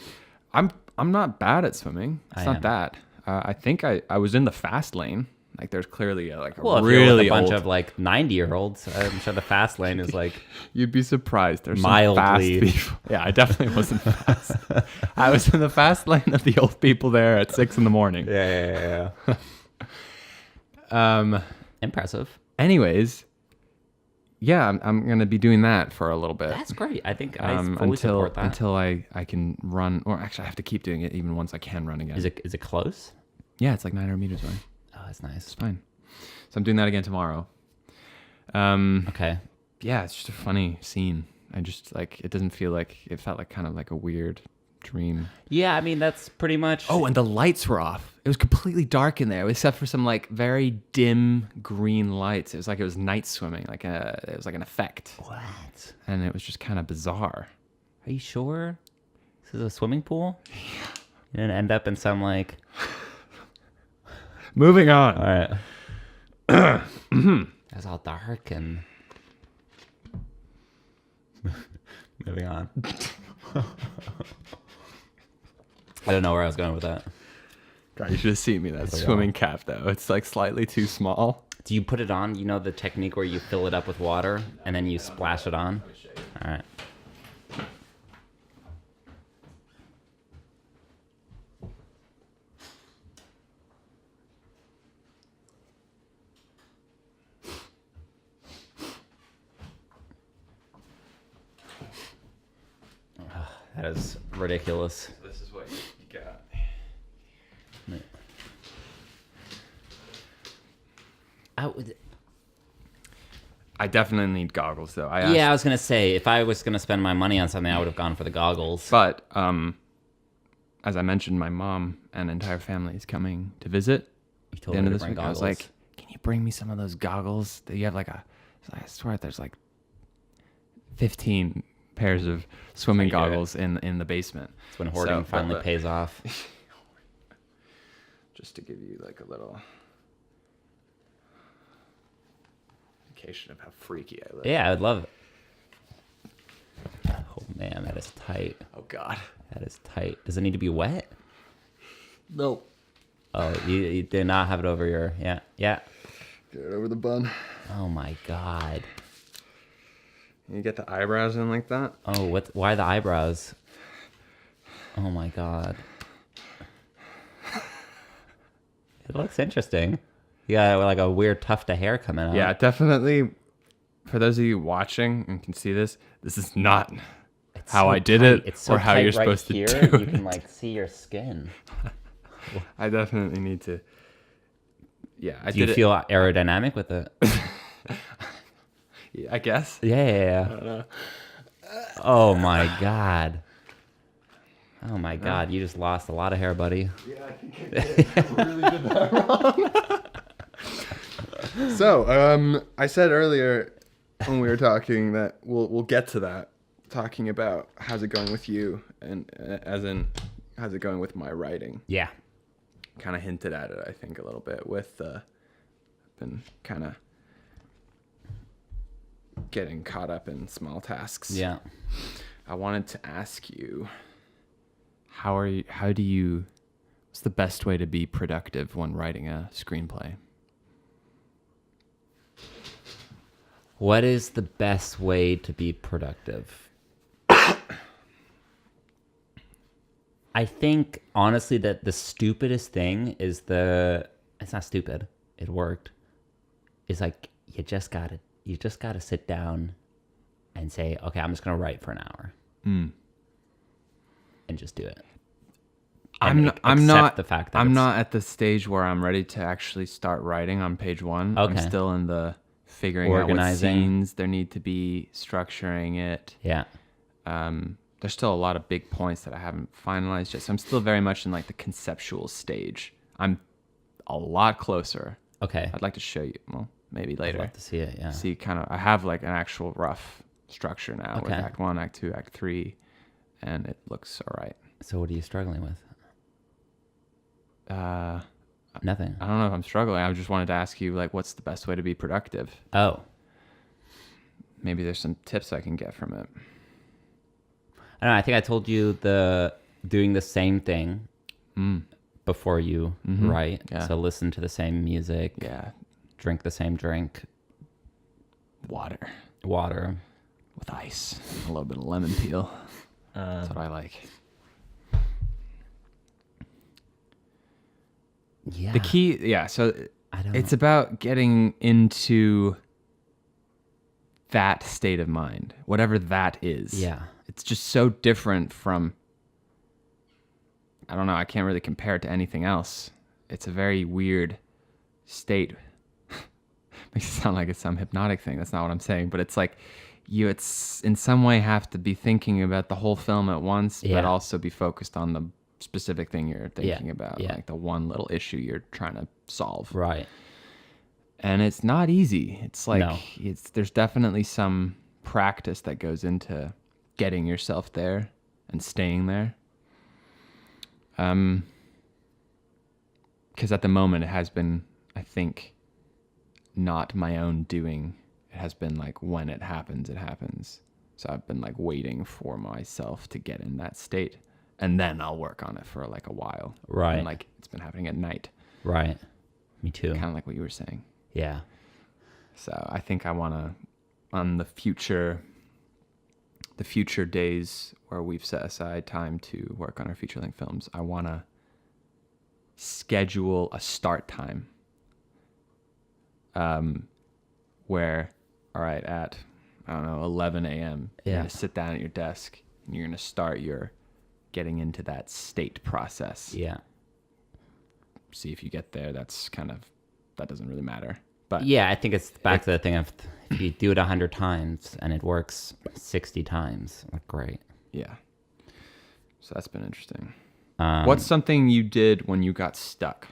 I'm not bad at swimming. It's
I
not
am.
that. I think I was in the fast lane. Like there's clearly a
Well, if
really
you're with a bunch
old.
of like 90-year-olds, I'm sure the fast lane is like
You'd be surprised. There's
Mildly.
some fast people. Yeah, I definitely wasn't fast. I was in the fast lane of the old people there at 6 a.m.
yeah. Impressive.
Anyways, yeah, I'm gonna be doing that for a little bit.
That's great. I think I fully support that.
Until I can run, or actually I have to keep doing it even once I can run again.
Is it close?
Yeah, it's like 900 meters away.
Oh, that's nice.
It's fine. So I'm doing that again tomorrow.
Okay.
Yeah, it's just a funny scene. I just like it doesn't feel like it felt like kind of like a weird dream.
Yeah, I mean that's pretty much.
Oh, and the lights were off. It was completely dark in there, except for some like very dim green lights. It was like it was night swimming, it was like an effect.
What?
And it was just kind of bizarre.
Are you sure? This is a swimming pool? Yeah. You didn't end up in some like.
Moving on.
All right. That's all dark and. Moving on. I don't know where I was going with that.
God, you should have seen me that swimming cap though. It's like slightly too small.
Do you put it on? You know the technique where you fill it up with water and then you splash it on? All right. That is ridiculous.
This is what you got. I definitely need goggles though.
Yeah, I was gonna say if I was gonna spend my money on something, I would have gone for the goggles.
But as I mentioned, my mom and entire family is coming to visit.
You
At
told
the end
me
of
to
this
bring
week, I was
goggles.
like, "Can you bring me some of those goggles? You have like I swear there's like 15 pairs of swimming
That's how you do
goggles in the basement."
It's when hoarding
So,
finally
but-
pays off.
Just to give you like a little indication of how freaky I live.
Yeah, I would love it. Oh man, that is tight.
Oh God.
That is tight. Does it need to be wet?
No.
Oh, you did not have it over your yeah.
Get it over the bun.
Oh my god.
You get the eyebrows in like that.
Oh, why the eyebrows? Oh my god. It looks interesting. You got like a weird tuft of hair coming out.
Yeah, definitely. For those of you watching and can see this is not
It's
how
so
I did
tight.
it
It's so
or how
tight
you're
right
supposed to
here,
do
You
it.
can like see your skin.
I definitely need to. Yeah, I
Do you
did
feel aerodynamic with it?
it. I guess.
Yeah.
I don't know.
Oh my god. Oh my god, you just lost a lot of hair, buddy.
Yeah, I think I really did that wrong. So, I said earlier when we were talking that we'll get to that, talking about how's it going with you, and as in how's it going with my writing.
Yeah.
Kind of hinted at it, I think, a little bit with been kind of getting caught up in small tasks.
Yeah.
I wanted to ask you, what's the best way to be productive when writing a screenplay?
What is the best way to be productive? I think honestly that the stupidest thing is it's not stupid. It worked. It's like you just gotta sit down and say, okay, I'm just gonna write for an hour. And just do it.
I'm
accept
not
the fact that
I'm
it's-
not at the stage where I'm ready to actually start writing on page one. I'm
Okay.
still in the figuring
Organizing.
out what scenes there need to be, structuring it.
Yeah.
There's still a lot of big points that I haven't finalized yet. So I'm still very much in like the conceptual stage. I'm a lot closer.
Okay.
I'd like to show you. Well, maybe
I'd
later.
love to see it. Yeah.
See I have like an actual rough structure now with
Okay.
Act 1, Act 2, Act 3, and it looks all right.
So what are you struggling with? Nothing.
I don't know if I'm struggling. I just wanted to ask you, like, what's the best way to be productive?
Oh,
Maybe there's some tips I can get from it.
I don't know. I think I told you doing the same thing before you write.
Yeah.
So listen to the same music.
Yeah.
Drink the same drink.
Water
With
ice. A little bit of lemon peel. That's what I like.
Yeah.
The key, yeah. So
I don't.
it's about getting into that state of mind, whatever that is.
Yeah.
It's just so different from, I don't know, I can't really compare it to anything else. It's a very weird state. Makes it sound like it's some hypnotic thing. That's not what I'm saying. But it's like it's in some way have to be thinking about the whole film at once, but also be focused on the specific thing you're thinking about, like the one little issue you're trying to solve.
Right.
And it's not easy. It's like there's definitely some practice that goes into getting yourself there and staying there. Because at the moment it has been, I think, not my own doing. It has been like when it happens, it happens. So I've been like waiting for myself to get in that state, and then I'll work on it for like a while.
Right.
And like it's been happening at night.
Right. Me too.
Kind of like what you were saying.
Yeah.
So I think I want to, on the future days where we've set aside time to work on our feature-length films, I want to schedule a start time. Where, all right, at, I don't know, 11 a.m., you're going to sit down at your desk and you're going to start your getting into that state process.
Yeah.
See if you get there. That's kind of, that doesn't really matter. But
yeah, I think it's back to the thing of if you do it 100 times and it works 60 times, like, great.
Yeah. So that's been interesting. What's something you did when you got stuck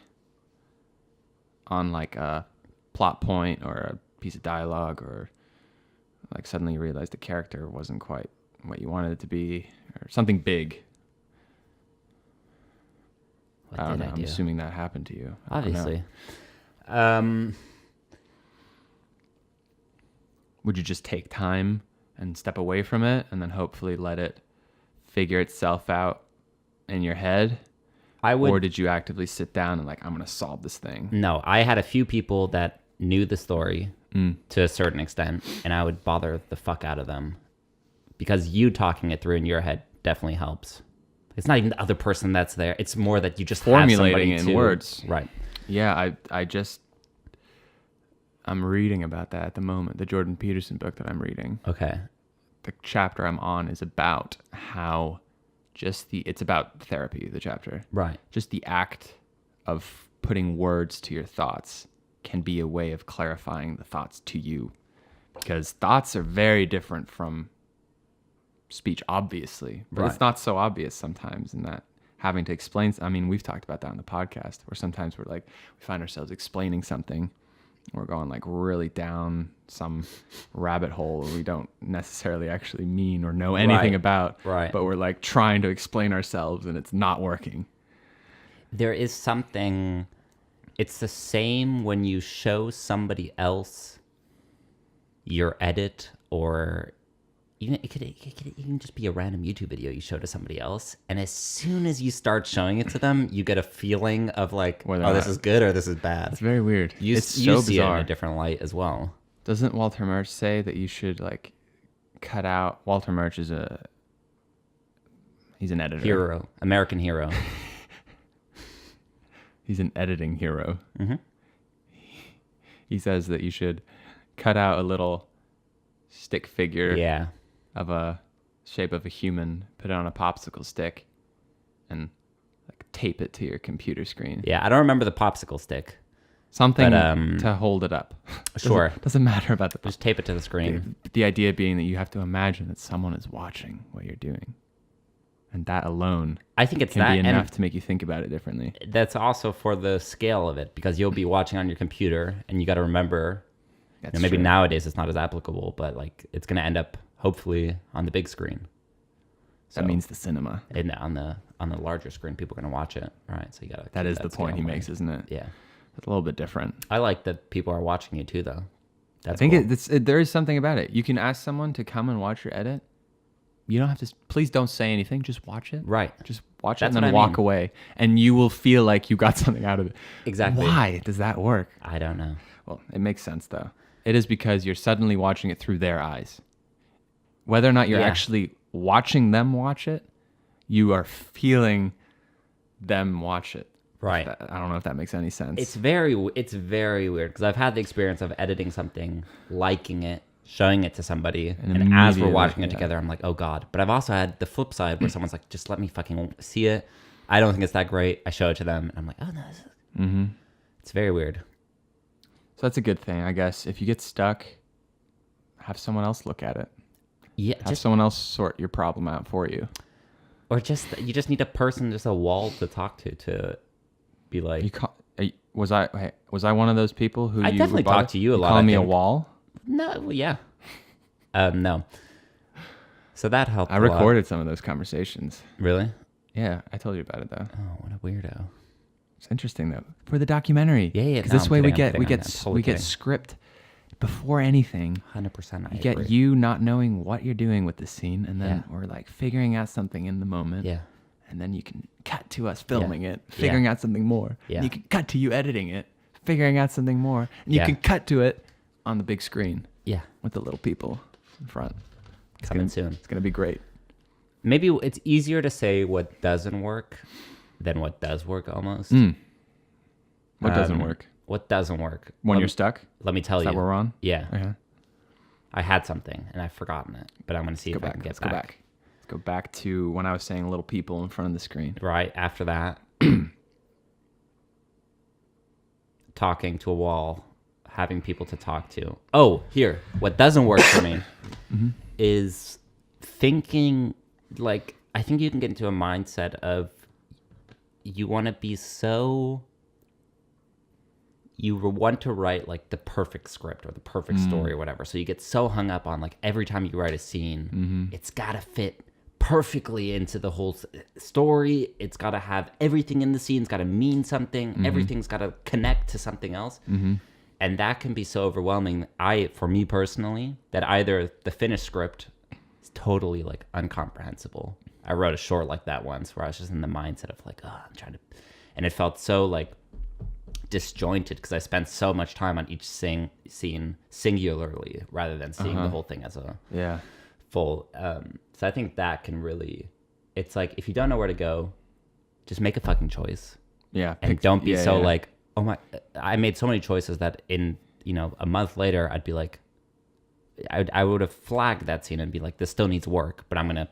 on like a plot point or a piece of dialogue, or like suddenly you realized the character wasn't quite what you wanted it to be, or something big?
What
I don't
did
know.
I
I'm
do?
assuming that happened to you. I don't know.
Obviously.
Would you just take time and step away from it and then hopefully let it figure itself out in your head?
I would.
Or did you actively sit down and like, I'm going to solve this thing?
No, I had a few people that knew the story to a certain extent, and I would bother the fuck out of them, because you talking it through in your head definitely helps. It's not even the other person that's there. It's more that you just
formulating
have
it in words.
Right.
Yeah, I'm reading about that at the moment, the Jordan Peterson book that I'm reading.
Okay.
The chapter I'm on is about how it's about therapy, the chapter.
Right.
Just the act of putting words to your thoughts can be a way of clarifying the thoughts to you. Because thoughts are very different from speech, obviously. But it's not so obvious sometimes in that having to explain. I mean, we've talked about that on the podcast, where sometimes we find ourselves explaining something. We're going like really down some rabbit hole we don't necessarily actually mean or know anything about.
Right.
But we're like trying to explain ourselves and it's not working.
There is something, it's the same when you show somebody else your edit, or even it could even just be a random YouTube video you show to somebody else, and as soon as you start showing it to them, you get a feeling of like, this is good or this is bad.
It's very weird.
You
So
see
bizarre.
it in a different light as well.
Doesn't Walter Murch say that you should like cut out? Walter Murch is he's an editor.
Hero, American hero.
He's an editing hero.
Mm-hmm.
He says that you should cut out a little stick figure of a shape of a human, put it on a popsicle stick, and like tape it to your computer screen.
Yeah, I don't remember the popsicle stick.
Something to hold it up.
Sure.
Doesn't matter about the
Just tape it to the screen.
The idea being that you have to imagine that someone is watching what you're doing. And that alone
I think it's
can be enough to make you think about it differently.
That's also for the scale of it, because you'll be watching on your computer and you got to remember, maybe
true.
Nowadays it's not as applicable, but like it's going to end up hopefully on the big screen. So
That means the cinema.
and on the larger screen, people are gonna watch it, right? So you gotta.
That
keep
is the point he
scale in
makes,
mind.
isn't it?
Yeah,
It's a little bit different.
I like that people are watching you too, though. That's
I think
cool.
there is something about it. You can ask someone to come and watch your edit. You don't have to. Please don't say anything. Just watch it.
Right.
Just watch
That's
it and
what
then
I
walk
mean.
away, and you will feel like you got something out of it.
Exactly.
Why does that work?
I don't know.
Well, it makes sense though. It is because you're suddenly watching it through their eyes. Whether or not you're
Yeah.
actually watching them watch it, you are feeling them watch it.
Right.
I don't know if that makes any sense.
It's very weird because I've had the experience of editing something, liking it, showing it to somebody, and as we're
immediately,
watching it
yeah.
together, I'm like, oh God. But I've also had the flip side where someone's like, just let me fucking see it. I don't think it's that great. I show it to them, and I'm like, oh no, this is... It's very weird.
So that's a good thing, I guess. If you get stuck, have someone else look at it.
Yeah,
Have
just
someone else sort your problem out for you.
or just you just need a person, just a wall to talk to be like.
Was I one of those people who
I
you
definitely
would bother?
talk to you a lot,
Call
I
me a
think.
wall.
No, well, yeah, no. So that helped.
I
a lot.
recorded some of those conversations.
Really?
Yeah, I told you about it though.
Oh, what a weirdo.
It's interesting though for the documentary.
Yeah, yeah.
Because
No,
this
I'm
way we
kidding, I'm
get
totally
we get
kidding.
script before anything.
100%. I
You get
agree.
you not knowing what you're doing with the scene, and then
Yeah.
we're like figuring out something in the moment.
Yeah.
And then you can cut to us filming it, figuring
Yeah.
out something more.
Yeah.
And you can cut to you editing it, figuring out something more. And you
Yeah.
can cut to it on the big screen
Yeah.
with the little people in front.
Coming soon.
It's gonna be great.
Maybe it's easier to say what doesn't work than what does work almost.
What doesn't work?
What doesn't work?
When you're stuck?
Let me tell
Is
you.
that where we're on?
Yeah.
Okay.
I had something and I've forgotten it, but I'm going to see if I can get
Let's
back.
go back. Let's go back to when I was saying little people in front of the screen.
Right after that, talking to a wall, having people to talk to. Oh, here. What doesn't work for me is thinking, like, I think you can get into a mindset of you want to be so... You want to write like the perfect script or the perfect story or whatever. So you get so hung up on like every time you write a scene, it's got to fit perfectly into the whole story. It's got to have everything in the scene. It's got to mean something. Everything's got to connect to something else. And that can be so overwhelming. For me personally, that either the finished script is totally like incomprehensible. I wrote a short like that once where I was just in the mindset of like, oh, I'm trying to, and it felt so like disjointed because I spent so much time on each scene singularly rather than seeing the whole thing as a
Yeah.
full. So I think that can really, it's like if you don't know where to go, just make a fucking choice
Yeah.
and don't be like, oh my, I made so many choices that in a month later I'd be like, I would have flagged that scene and be like, this still needs work, but I'm gonna.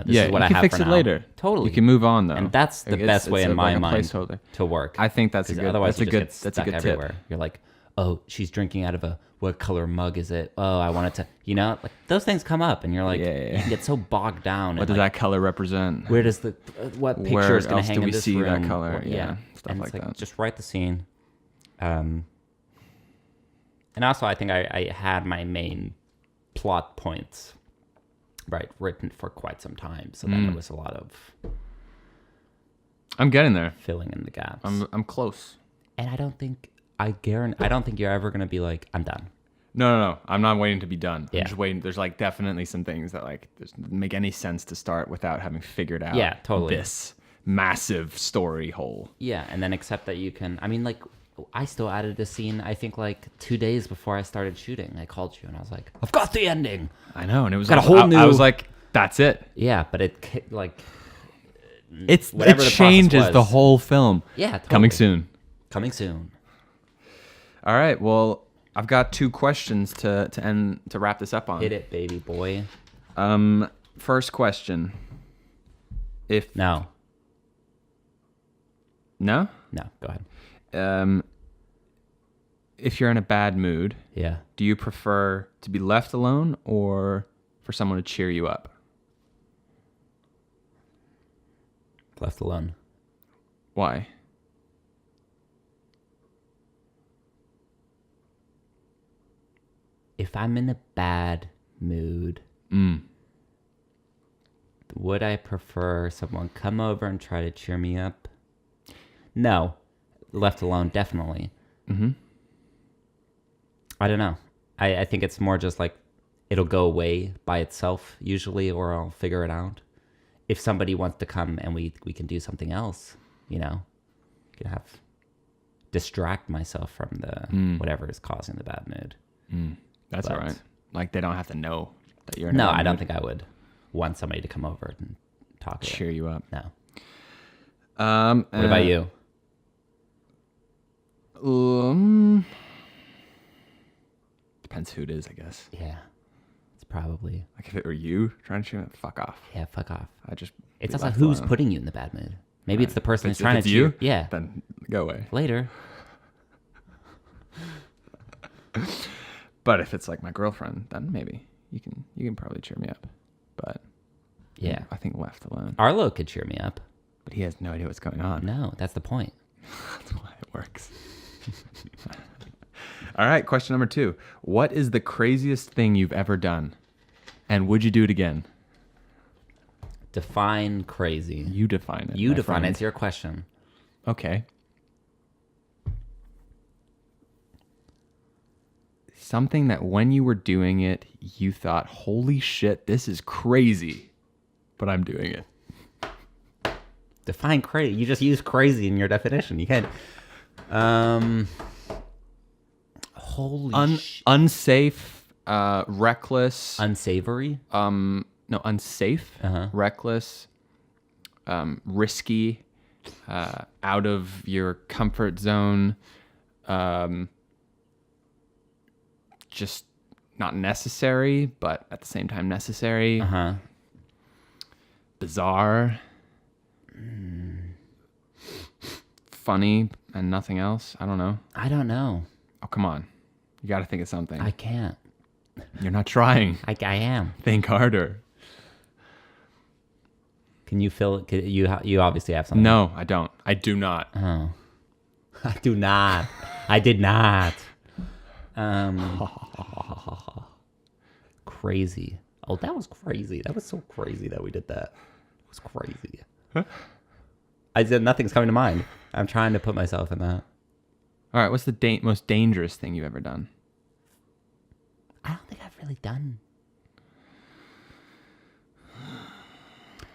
This is what
you
I
can
have
fix
for
it
now.
later.
Totally.
You can move on though.
And that's the best way in my mind to work.
I think that's a
'Cause
good.
Otherwise,
That's
you
a
just
good.
get
That's a
stuck
good
everywhere.
tip.
You're like, oh, she's drinking out of what color mug is it? Oh, I want it to, like those things come up, and you're like,
Yeah.
you can get so bogged down.
What does that color represent?
Where does what picture
Where
is going
else
to
do
hang in
we
this
see that
room?
color?
Or-
Yeah, stuff
and
like
it's
that.
Just write the scene. And also, I think I had my main plot points written for quite some time, so then there was a lot of
I'm getting there.
filling in the gaps.
I'm close.
And I don't think you're ever gonna be like, I'm done.
No. I'm not waiting to be done.
Yeah.
I'm just waiting. There's like definitely some things that like doesn't make any sense to start without having figured out.
Yeah, totally.
This massive story hole.
Yeah, and then accept that you can. I mean, like, I still added a scene. I think like 2 days before I started shooting, I called you and I was like, I've got the ending.
I know, and it was
Got a whole new-
I was like, that's it.
Yeah, but it like
It
whatever the process
changes
was.
the whole film.
Yeah, totally.
Coming soon.
Coming soon.
All right. Well, I've got 2 questions to wrap this up on.
Hit it, baby boy.
First question. If
No,
no,
go ahead.
if you're in a bad mood,
Yeah.
do you prefer to be left alone or for someone to cheer you up?
Left alone.
Why?
If I'm in a bad mood, Would I prefer someone come over and try to cheer me up? No. Left alone, definitely.
Mm-hmm.
I don't know. I think it's more just like it'll go away by itself usually, or I'll figure it out. If somebody wants to come and we can do something else, you know, can have distract myself from the whatever is causing the bad mood.
That's all right. Like they don't have to know that you're in
No,
a bad
I don't
mood.
think I would want somebody to come over and talk to
Cheer you up.
No.
What
about you?
Depends who it is, I guess.
Yeah. It's probably.
Like if it were you trying to cheer me up, fuck off.
Yeah, fuck off.
I just.
It's
be
also
left
who's
alone.
putting you in the bad mood. Maybe it's the person who's
If
trying
it's
to
you.
cheer. Yeah.
Then go away.
Later.
But if it's like my girlfriend, then maybe you can probably cheer me up. But
Yeah.
I think left alone.
Arlo could cheer me up.
But he has no idea what's going on.
No, that's the point.
That's why it works. All right, question number 2. What is the craziest thing you've ever done? And would you do it again?
Define crazy.
You define it.
You
my
define it.
friend.
It's your question.
Okay. Something that when you were doing it, you thought, holy shit, this is crazy, but I'm doing it.
Define crazy. You just use crazy in your definition. You can't. Holy shit.
Unsafe, reckless,
Unsavory?
no, unsafe, reckless, risky, out of your comfort zone, just not necessary, but at the same time necessary.
Uh-huh.
Bizarre, funny, and nothing else. I don't know.
I don't know.
Oh, come on. You got to think of something.
I can't.
You're not trying.
I am.
Think harder.
Can you fill it? You obviously have something.
No, I don't. I do not.
Oh. I do not. I did not. Crazy. Oh, that was crazy. That was so crazy that we did that. It was crazy. I said nothing's coming to mind. I'm trying to put myself in that.
All right, what's the most dangerous thing you've ever done?
I don't think I've really done.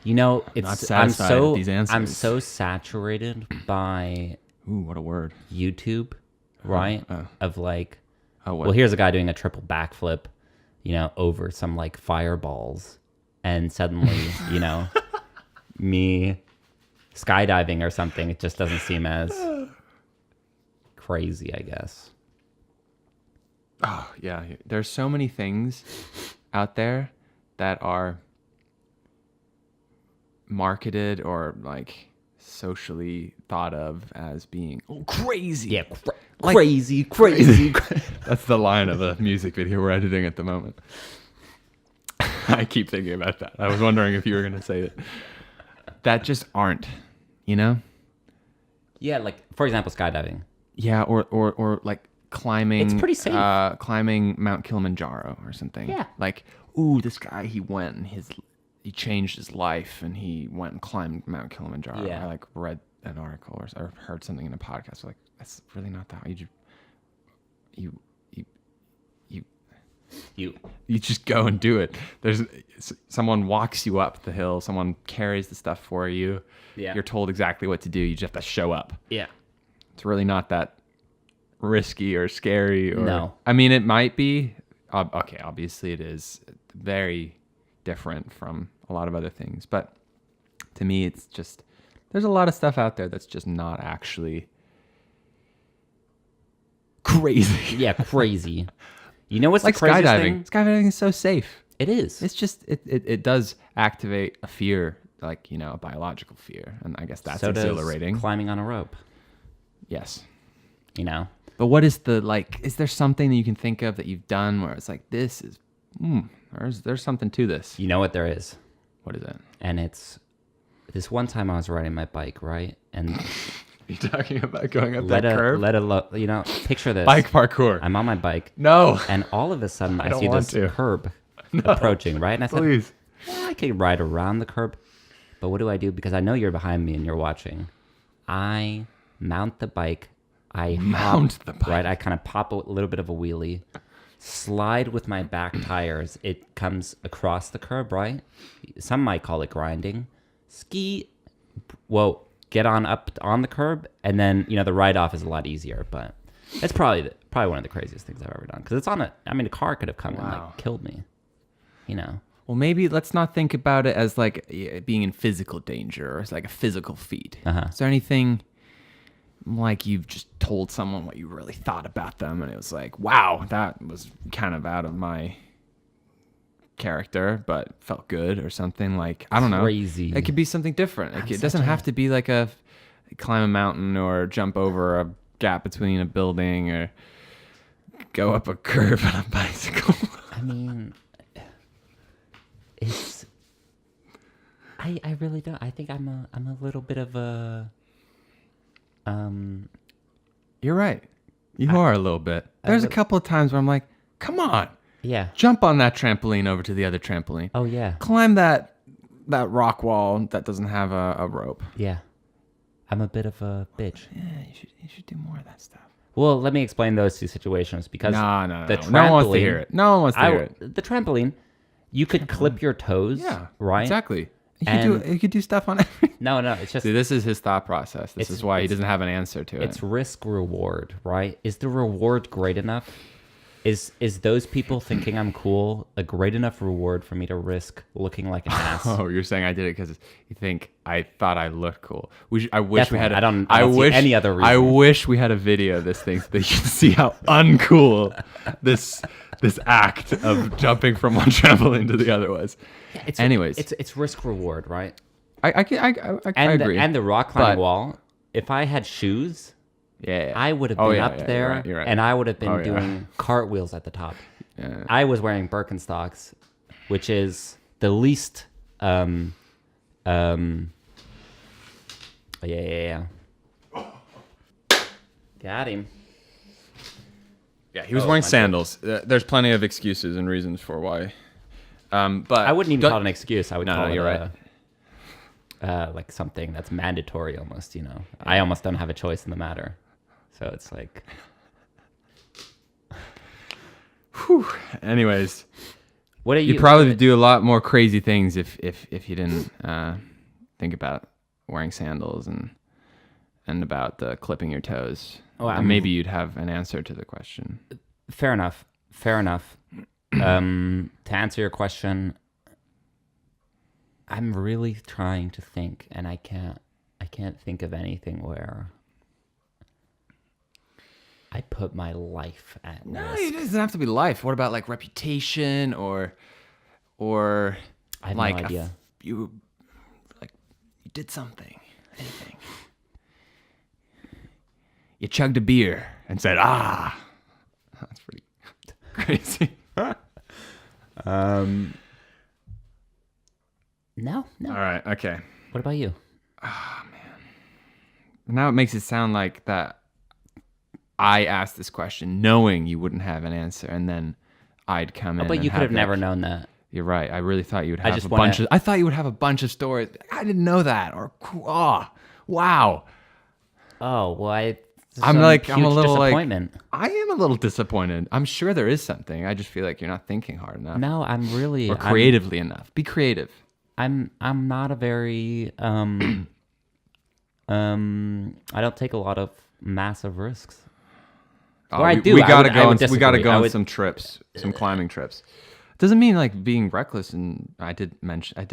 You know,
Not
it's
satisfied with these answers.
I'm so saturated by
Ooh, what a word.
YouTube, right? Of like,
Oh, what?
well, here's a guy doing a triple backflip, you know, over some like fireballs, and suddenly, you know, me skydiving or something. It just doesn't seem as crazy, I guess.
Oh, yeah. There's so many things out there that are marketed or like socially thought of as being crazy.
Yeah,
Like-
crazy.
That's the line of a music video we're editing at the moment. I keep thinking about that. I was wondering if you were going to say it. That just aren't, you know?
Yeah, like for example, skydiving.
Yeah, or like climbing.
It's pretty safe.
Climbing Mount Kilimanjaro or something.
Yeah.
Like, ooh, this guy, he went and he changed his life and he went and climbed Mount Kilimanjaro.
Yeah.
I like read an article or heard something in a podcast. Like, that's really not that. You just go and do it. There's someone walks you up the hill. Someone carries the stuff for you.
Yeah.
You're told exactly what to do. You just have to show up.
Yeah.
It's really not that risky or scary. Or,
No.
I mean, it might be. Okay, obviously it is very different from a lot of other things. But to me, it's just, there's a lot of stuff out there that's just not actually crazy.
Yeah, crazy. You know what's
Like
the craziest
skydiving.
thing?
Skydiving is so safe.
It is.
It's just, it does activate a fear, like, you know, a biological fear. And I guess that's
so
exhilarating.
does climbing on a rope.
Yes.
You know?
But what is the, like, is there something that you can think of that you've done where it's like, this is, there's something to this?
You know what there is.
What is it?
And it's this one time I was riding my bike, right? And
You talking about going up that curve?
you know, picture this.
Bike parkour.
I'm on my bike,
No.
and all of a sudden I
don't
see
want
this
to.
curb approaching, right? And I said,
Please.
I could ride around the curb. But what do I do? Because I know you're behind me and you're watching. I mount the bike. Right? I kind of pop a little bit of a wheelie. Slide with my back tires. It comes across the curb, right? Some might call it grinding. Ski. Well, get on up on the curb. And then, the ride off is a lot easier. But it's probably one of the craziest things I've ever done. Because it's on a car could have come and killed me.
Well, maybe let's not think about it as like being in physical danger or as like a physical feat. Is there anything like you've just told someone what you really thought about them and it was like, wow, that was kind of out of my character, but felt good or something? Like, I don't know.
Crazy.
It could be something different. It doesn't have to be like a climb a mountain or jump over a gap between a building or go up a curb on a bicycle.
I mean... I really don't. I think I'm a little bit of a
You're right. You are a little bit. There's a couple of times where I'm like, come on.
Yeah.
Jump on that trampoline over to the other trampoline.
Oh yeah.
Climb that rock wall that doesn't have a rope.
Yeah. I'm a bit of a bitch.
Yeah, you should do more of that stuff.
Well, let me explain those two situations because
No.
trampoline,
No one wants to hear it. No one wants to hear it.
The trampoline, you could clip your toes.
Yeah.
Right.
Exactly. You could do stuff on everything.
No, it's just...
See, this is his thought process. This is why he doesn't have an answer to it.
It's risk reward, right? Is the reward great enough? Is those people thinking I'm cool a great enough reward for me to risk looking like an ass?
Oh, you're saying I did it because you think I thought I looked cool. I wish we had.
I don't see any other reason.
I wish we had a video of this thing so that you can see how uncool this act of jumping from one trampoline to the other was. Anyways,
it's risk reward, right?
I agree.
And the rock climbing wall. If I had shoes, I would have been up there,
you're right.
and I would have been doing cartwheels at the top.
Yeah.
I was wearing Birkenstocks, which is the least. Yeah. Got him.
Yeah, he was wearing sandals. There's plenty of excuses and reasons for why. But
I wouldn't even call it an excuse. I would call it
you're right.
Like something that's mandatory almost, I almost don't have a choice in the matter. So it's like...
Whew. Anyways,
what are
you'd probably do a lot more crazy things if you didn't think about wearing sandals and about the clipping your toes. And maybe you'd have an answer to the question.
Fair enough. To answer your question, I'm really trying to think, and I can't think of anything where I put my life at risk.
No, it doesn't have to be life. What about like reputation or
I have
like
no idea.
You did something, anything. You chugged a beer and said, "Ah." That's pretty crazy.
No.
All right. Okay.
What about you?
Oh, man. Now it makes it sound like that I asked this question knowing you wouldn't have an answer, and then I'd come in.
But you could have never known that.
You're right. I really thought you would have I thought you would have a bunch of stories. I didn't know that. Or, wow.
Oh, well,
I'm a little
disappointment.
I am a little disappointed. I'm sure there is something. I just feel like you're not thinking hard enough.
No, I'm really...
Or creatively enough. Be creative.
I'm not a very I don't take a lot of massive risks.
Oh,
I do.
We gotta
I
go on some trips, some climbing trips. Doesn't mean like being reckless, and I did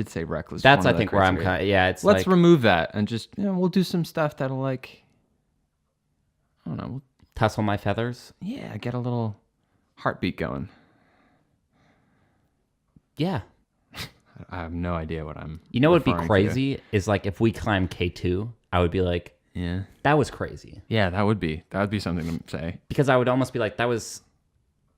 say reckless.
That's I think where I'm kind of, it's
let's remove that and just we'll do some stuff that'll like, I don't know, we'll
tussle my feathers.
Yeah, get a little heartbeat going.
Yeah.
I have no idea what I'm.
What would be crazy is like if we climb K2, I would be like,
yeah,
that was crazy.
Yeah, that would be something to say.
Because I would almost be like, that was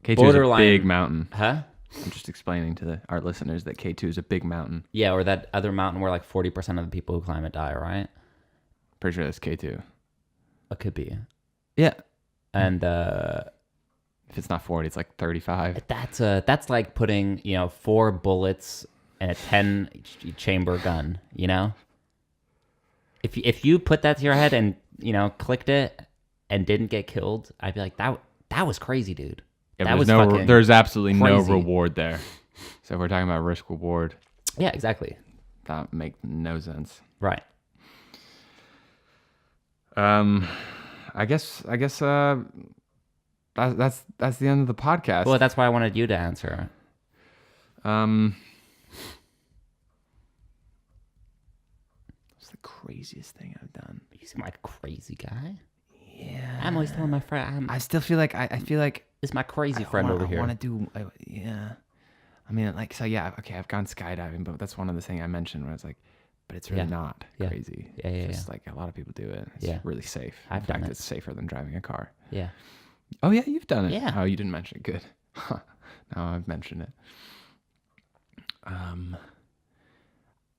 K2 is a big mountain.
Huh?
I'm just explaining to our listeners that K2 is a big mountain.
Yeah, or that other mountain where like 40% of the people who climb it die, right?
Pretty sure that's K2.
It could be.
Yeah.
And
if it's not 40, it's like 35.
That's like putting 4 bullets and a 10 chamber gun, you know? If you put that to your head and, you know, clicked it and didn't get killed, I'd be like, that was crazy, dude.
Yeah,
That was
there's absolutely no
crazy.
reward there. So if we're talking about risk reward,
Yeah, exactly.
that makes no sense.
Right.
I guess that's the end of the podcast.
Well, that's why I wanted you to answer.
What's the craziest thing I've done?
You seem like a crazy guy.
Yeah.
I'm always telling my friend,
I still feel like I feel like
this is my crazy friend over here.
I want to do, yeah. I mean, like, so yeah, okay, I've gone skydiving, but that's one of the things I mentioned where I was like, but it's really not crazy.
Yeah, yeah,
Just like a lot of people do it. It's really safe.
I've done it.
It's safer than driving a car.
Yeah.
Oh yeah, you've done it.
Yeah.
Oh, you didn't mention it. Good. Now I've mentioned it. I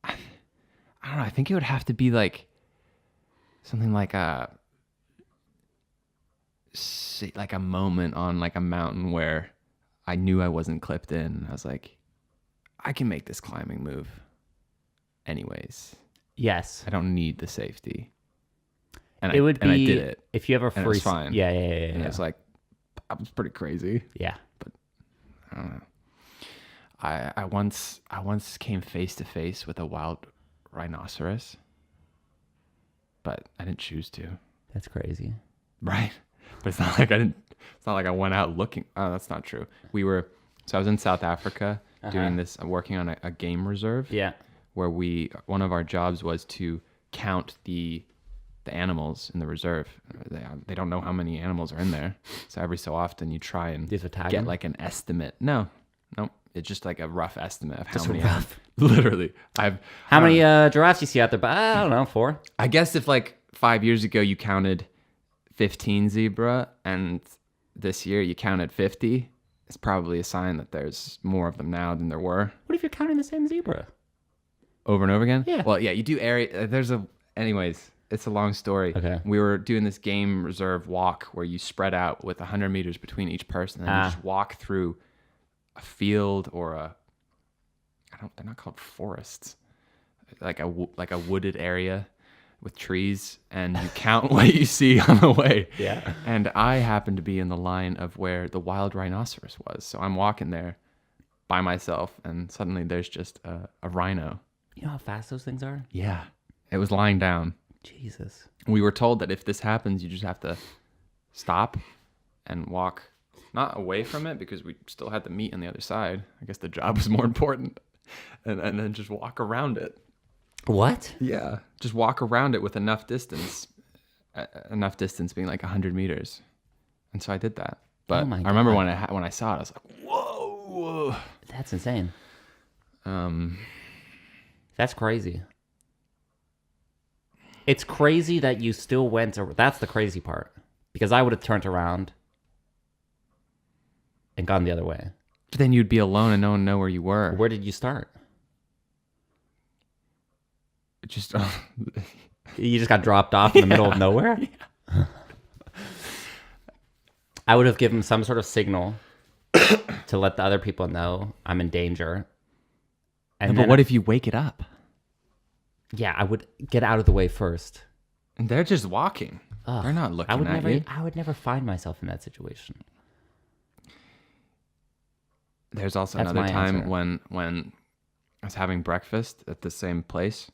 don't know. I think it would have to be like something like a moment on like a mountain where I knew I wasn't clipped in. I was like, I can make this climbing move anyways.
Yes.
I don't need the safety. And
I did
it.
If you ever
And it was fine.
Yeah.
And it's like, that was pretty crazy.
Yeah.
But I don't know. I once came face to face with a wild rhinoceros, but I didn't choose to.
That's crazy.
Right. But it's not like I went out looking. Oh, that's not true. So I was in South Africa doing this, working on a game reserve.
Yeah.
Where one of our jobs was to count the animals in the reserve. They don't know how many animals are in there. So every so often you try and get like an estimate. No. It's just like a rough estimate of how many. Literally.
How many giraffes you see out there? But I don't know, 4.
I guess if like 5 years ago you counted 15 zebra and this year you counted 50, it's probably a sign that there's more of them now than there were.
What if you're counting the same zebra?
Over and over again?
Yeah.
Well, yeah, you do area. Anyways, it's a long story.
Okay.
We were doing this game reserve walk where you spread out with 100 meters between each person and you just walk through a field or they're not called forests, like a wooded area with trees, and you count what you see on the way.
Yeah.
And I happened to be in the line of where the wild rhinoceros was. So I'm walking there by myself and suddenly there's just a rhino.
You know how fast those things are?
Yeah. It was lying down.
Jesus.
We were told that if this happens, you just have to stop and walk, not away from it because we still had the meat on the other side. I guess the job was more important. And then just walk around it.
What?
Yeah. Just walk around it with enough distance being like 100 meters. And so I did that. But I remember when I saw it, I was like, whoa.
That's insane. That's crazy. It's crazy that you still went to... That's the crazy part. Because I would have turned around and gone the other way.
But then you'd be alone and no one know where you were.
Where did you start?
Just...
You just got dropped off in the middle of nowhere? Yeah. I would have given some sort of signal to let the other people know I'm in danger.
And but what if you wake it up?
Yeah, I would get out of the way first.
And they're just walking. Ugh, they're not looking at you.
I would never find myself in that situation.
There's also another time when I was having breakfast at the same place.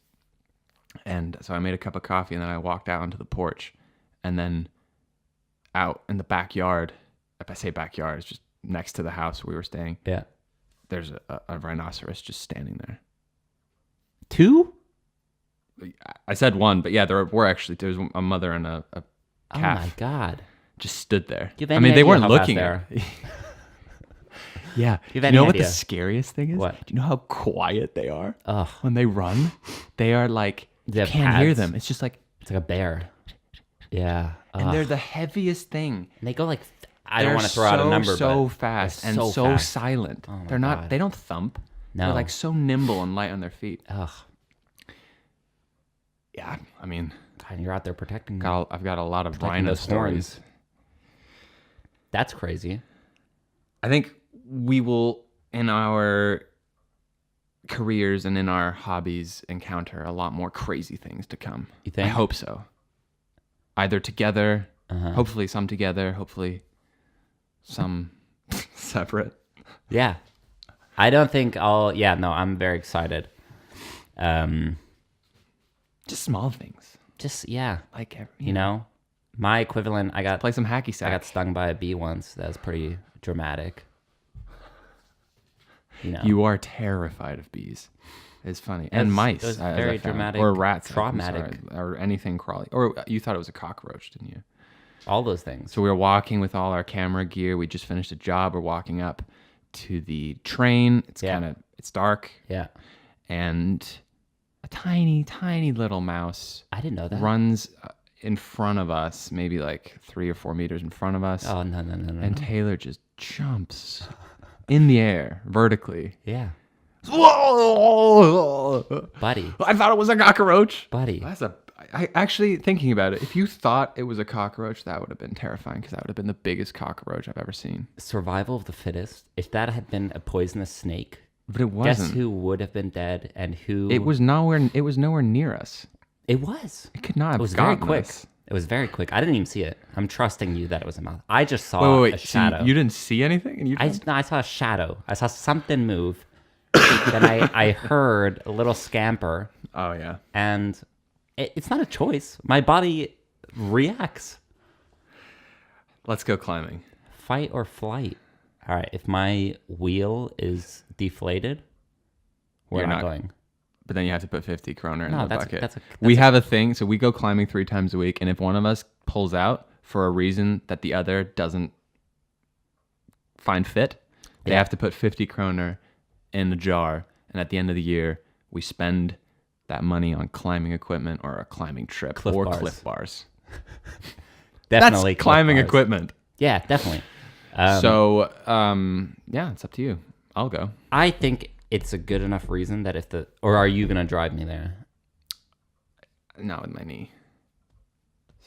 And so I made a cup of coffee and then I walked out onto the porch. And then out in the backyard, if I say backyard, it's just next to the house where we were staying.
Yeah.
There's a rhinoceros just standing there.
2?
I said 1, but yeah, there was a mother and a calf.
Oh my God.
Just stood there.
I mean, they weren't looking
at her. Yeah.
You
know what the scariest thing is?
What?
Do you know how quiet they are?
Ugh.
When they run, they are like, you can't hear them. It's just like...
It's like a bear. Yeah.
And they're the heaviest thing.
And they go like... I don't want to throw out a number,
so
but
fast and so silent.
Oh
they're not. God. They don't thump.
No.
They're like so nimble and light on their feet.
Ugh.
Yeah, I mean,
God, you're out there protecting them.
I've got a lot of rhino stories.
That's crazy.
I think we will in our careers and in our hobbies encounter a lot more crazy things to come.
You think?
I hope so. Either together,
Uh-huh.
hopefully some together, hopefully some separate.
Yeah. I don't think I'm very excited.
Just small things.
Just, yeah.
Like,
You know, my equivalent, I
play some hacky sack.
got stung by a bee once. That was pretty dramatic. You know.
You are terrified of bees. It's funny. And mice.
It was
as I
very
found.
dramatic.
Or rats.
Traumatic.
Or anything crawly. Or you thought it was a cockroach, didn't you?
All those things.
So we were walking with all our camera gear. We just finished a job. We're walking up to the train. It's it's dark.
Yeah.
And a tiny, tiny little mouse
I didn't know that.
runs in front of us, maybe like 3 or 4 meters in front of us.
Oh, no.
And Taylor just jumps in the air vertically.
Yeah.
Whoa!
Buddy.
I thought it was a cockroach.
Buddy.
I actually, thinking about it, if you thought it was a cockroach, that would have been terrifying because that would have been the biggest cockroach I've ever seen.
Survival of the fittest. If that had been a poisonous snake,
But it wasn't.
guess who would have been dead and who...
It was nowhere near us.
It was.
It could not have
It was very
gotten
quick.
us.
It was very quick. I didn't even see it. I'm trusting you that it was a mouse. I just saw
Wait.
a
So
shadow.
you didn't see anything? And you
I saw a shadow. I saw something move. Then I heard a little scamper,
Oh, yeah.
and it's not a choice. My body reacts.
Let's go climbing.
Fight or flight. All right. If my wheel is deflated, we're
You're
not
not
going.
But then you have to put 50 kroner in
No,
the
that's
bucket.
a
We have a thing. So we go climbing 3 times a week. And if one of us pulls out for a reason that the other doesn't find fit, they
Yeah.
have to put 50 kroner in a jar. And at the end of the year, we spend that money on climbing equipment or a climbing trip
Cliff
or
bars.
cliff bars.
definitely
That's climbing
cliff bars.
equipment.
Yeah, definitely.
Yeah, it's up to you. I'll go.
I think it's a good enough reason that or are you gonna drive me there?
Not with my knee.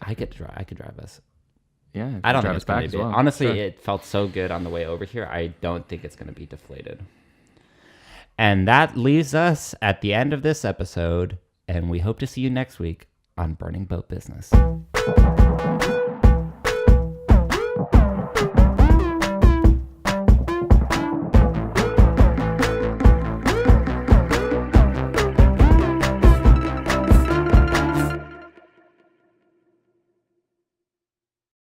I could drive us.
Yeah.
I don't
drive
think
us
it's gonna
back
be.
as well.
Honestly,
Sure.
it felt so good on the way over here. I don't think it's gonna be deflated. And that leaves us at the end of this episode, and we hope to see you next week on Burning Boat Business.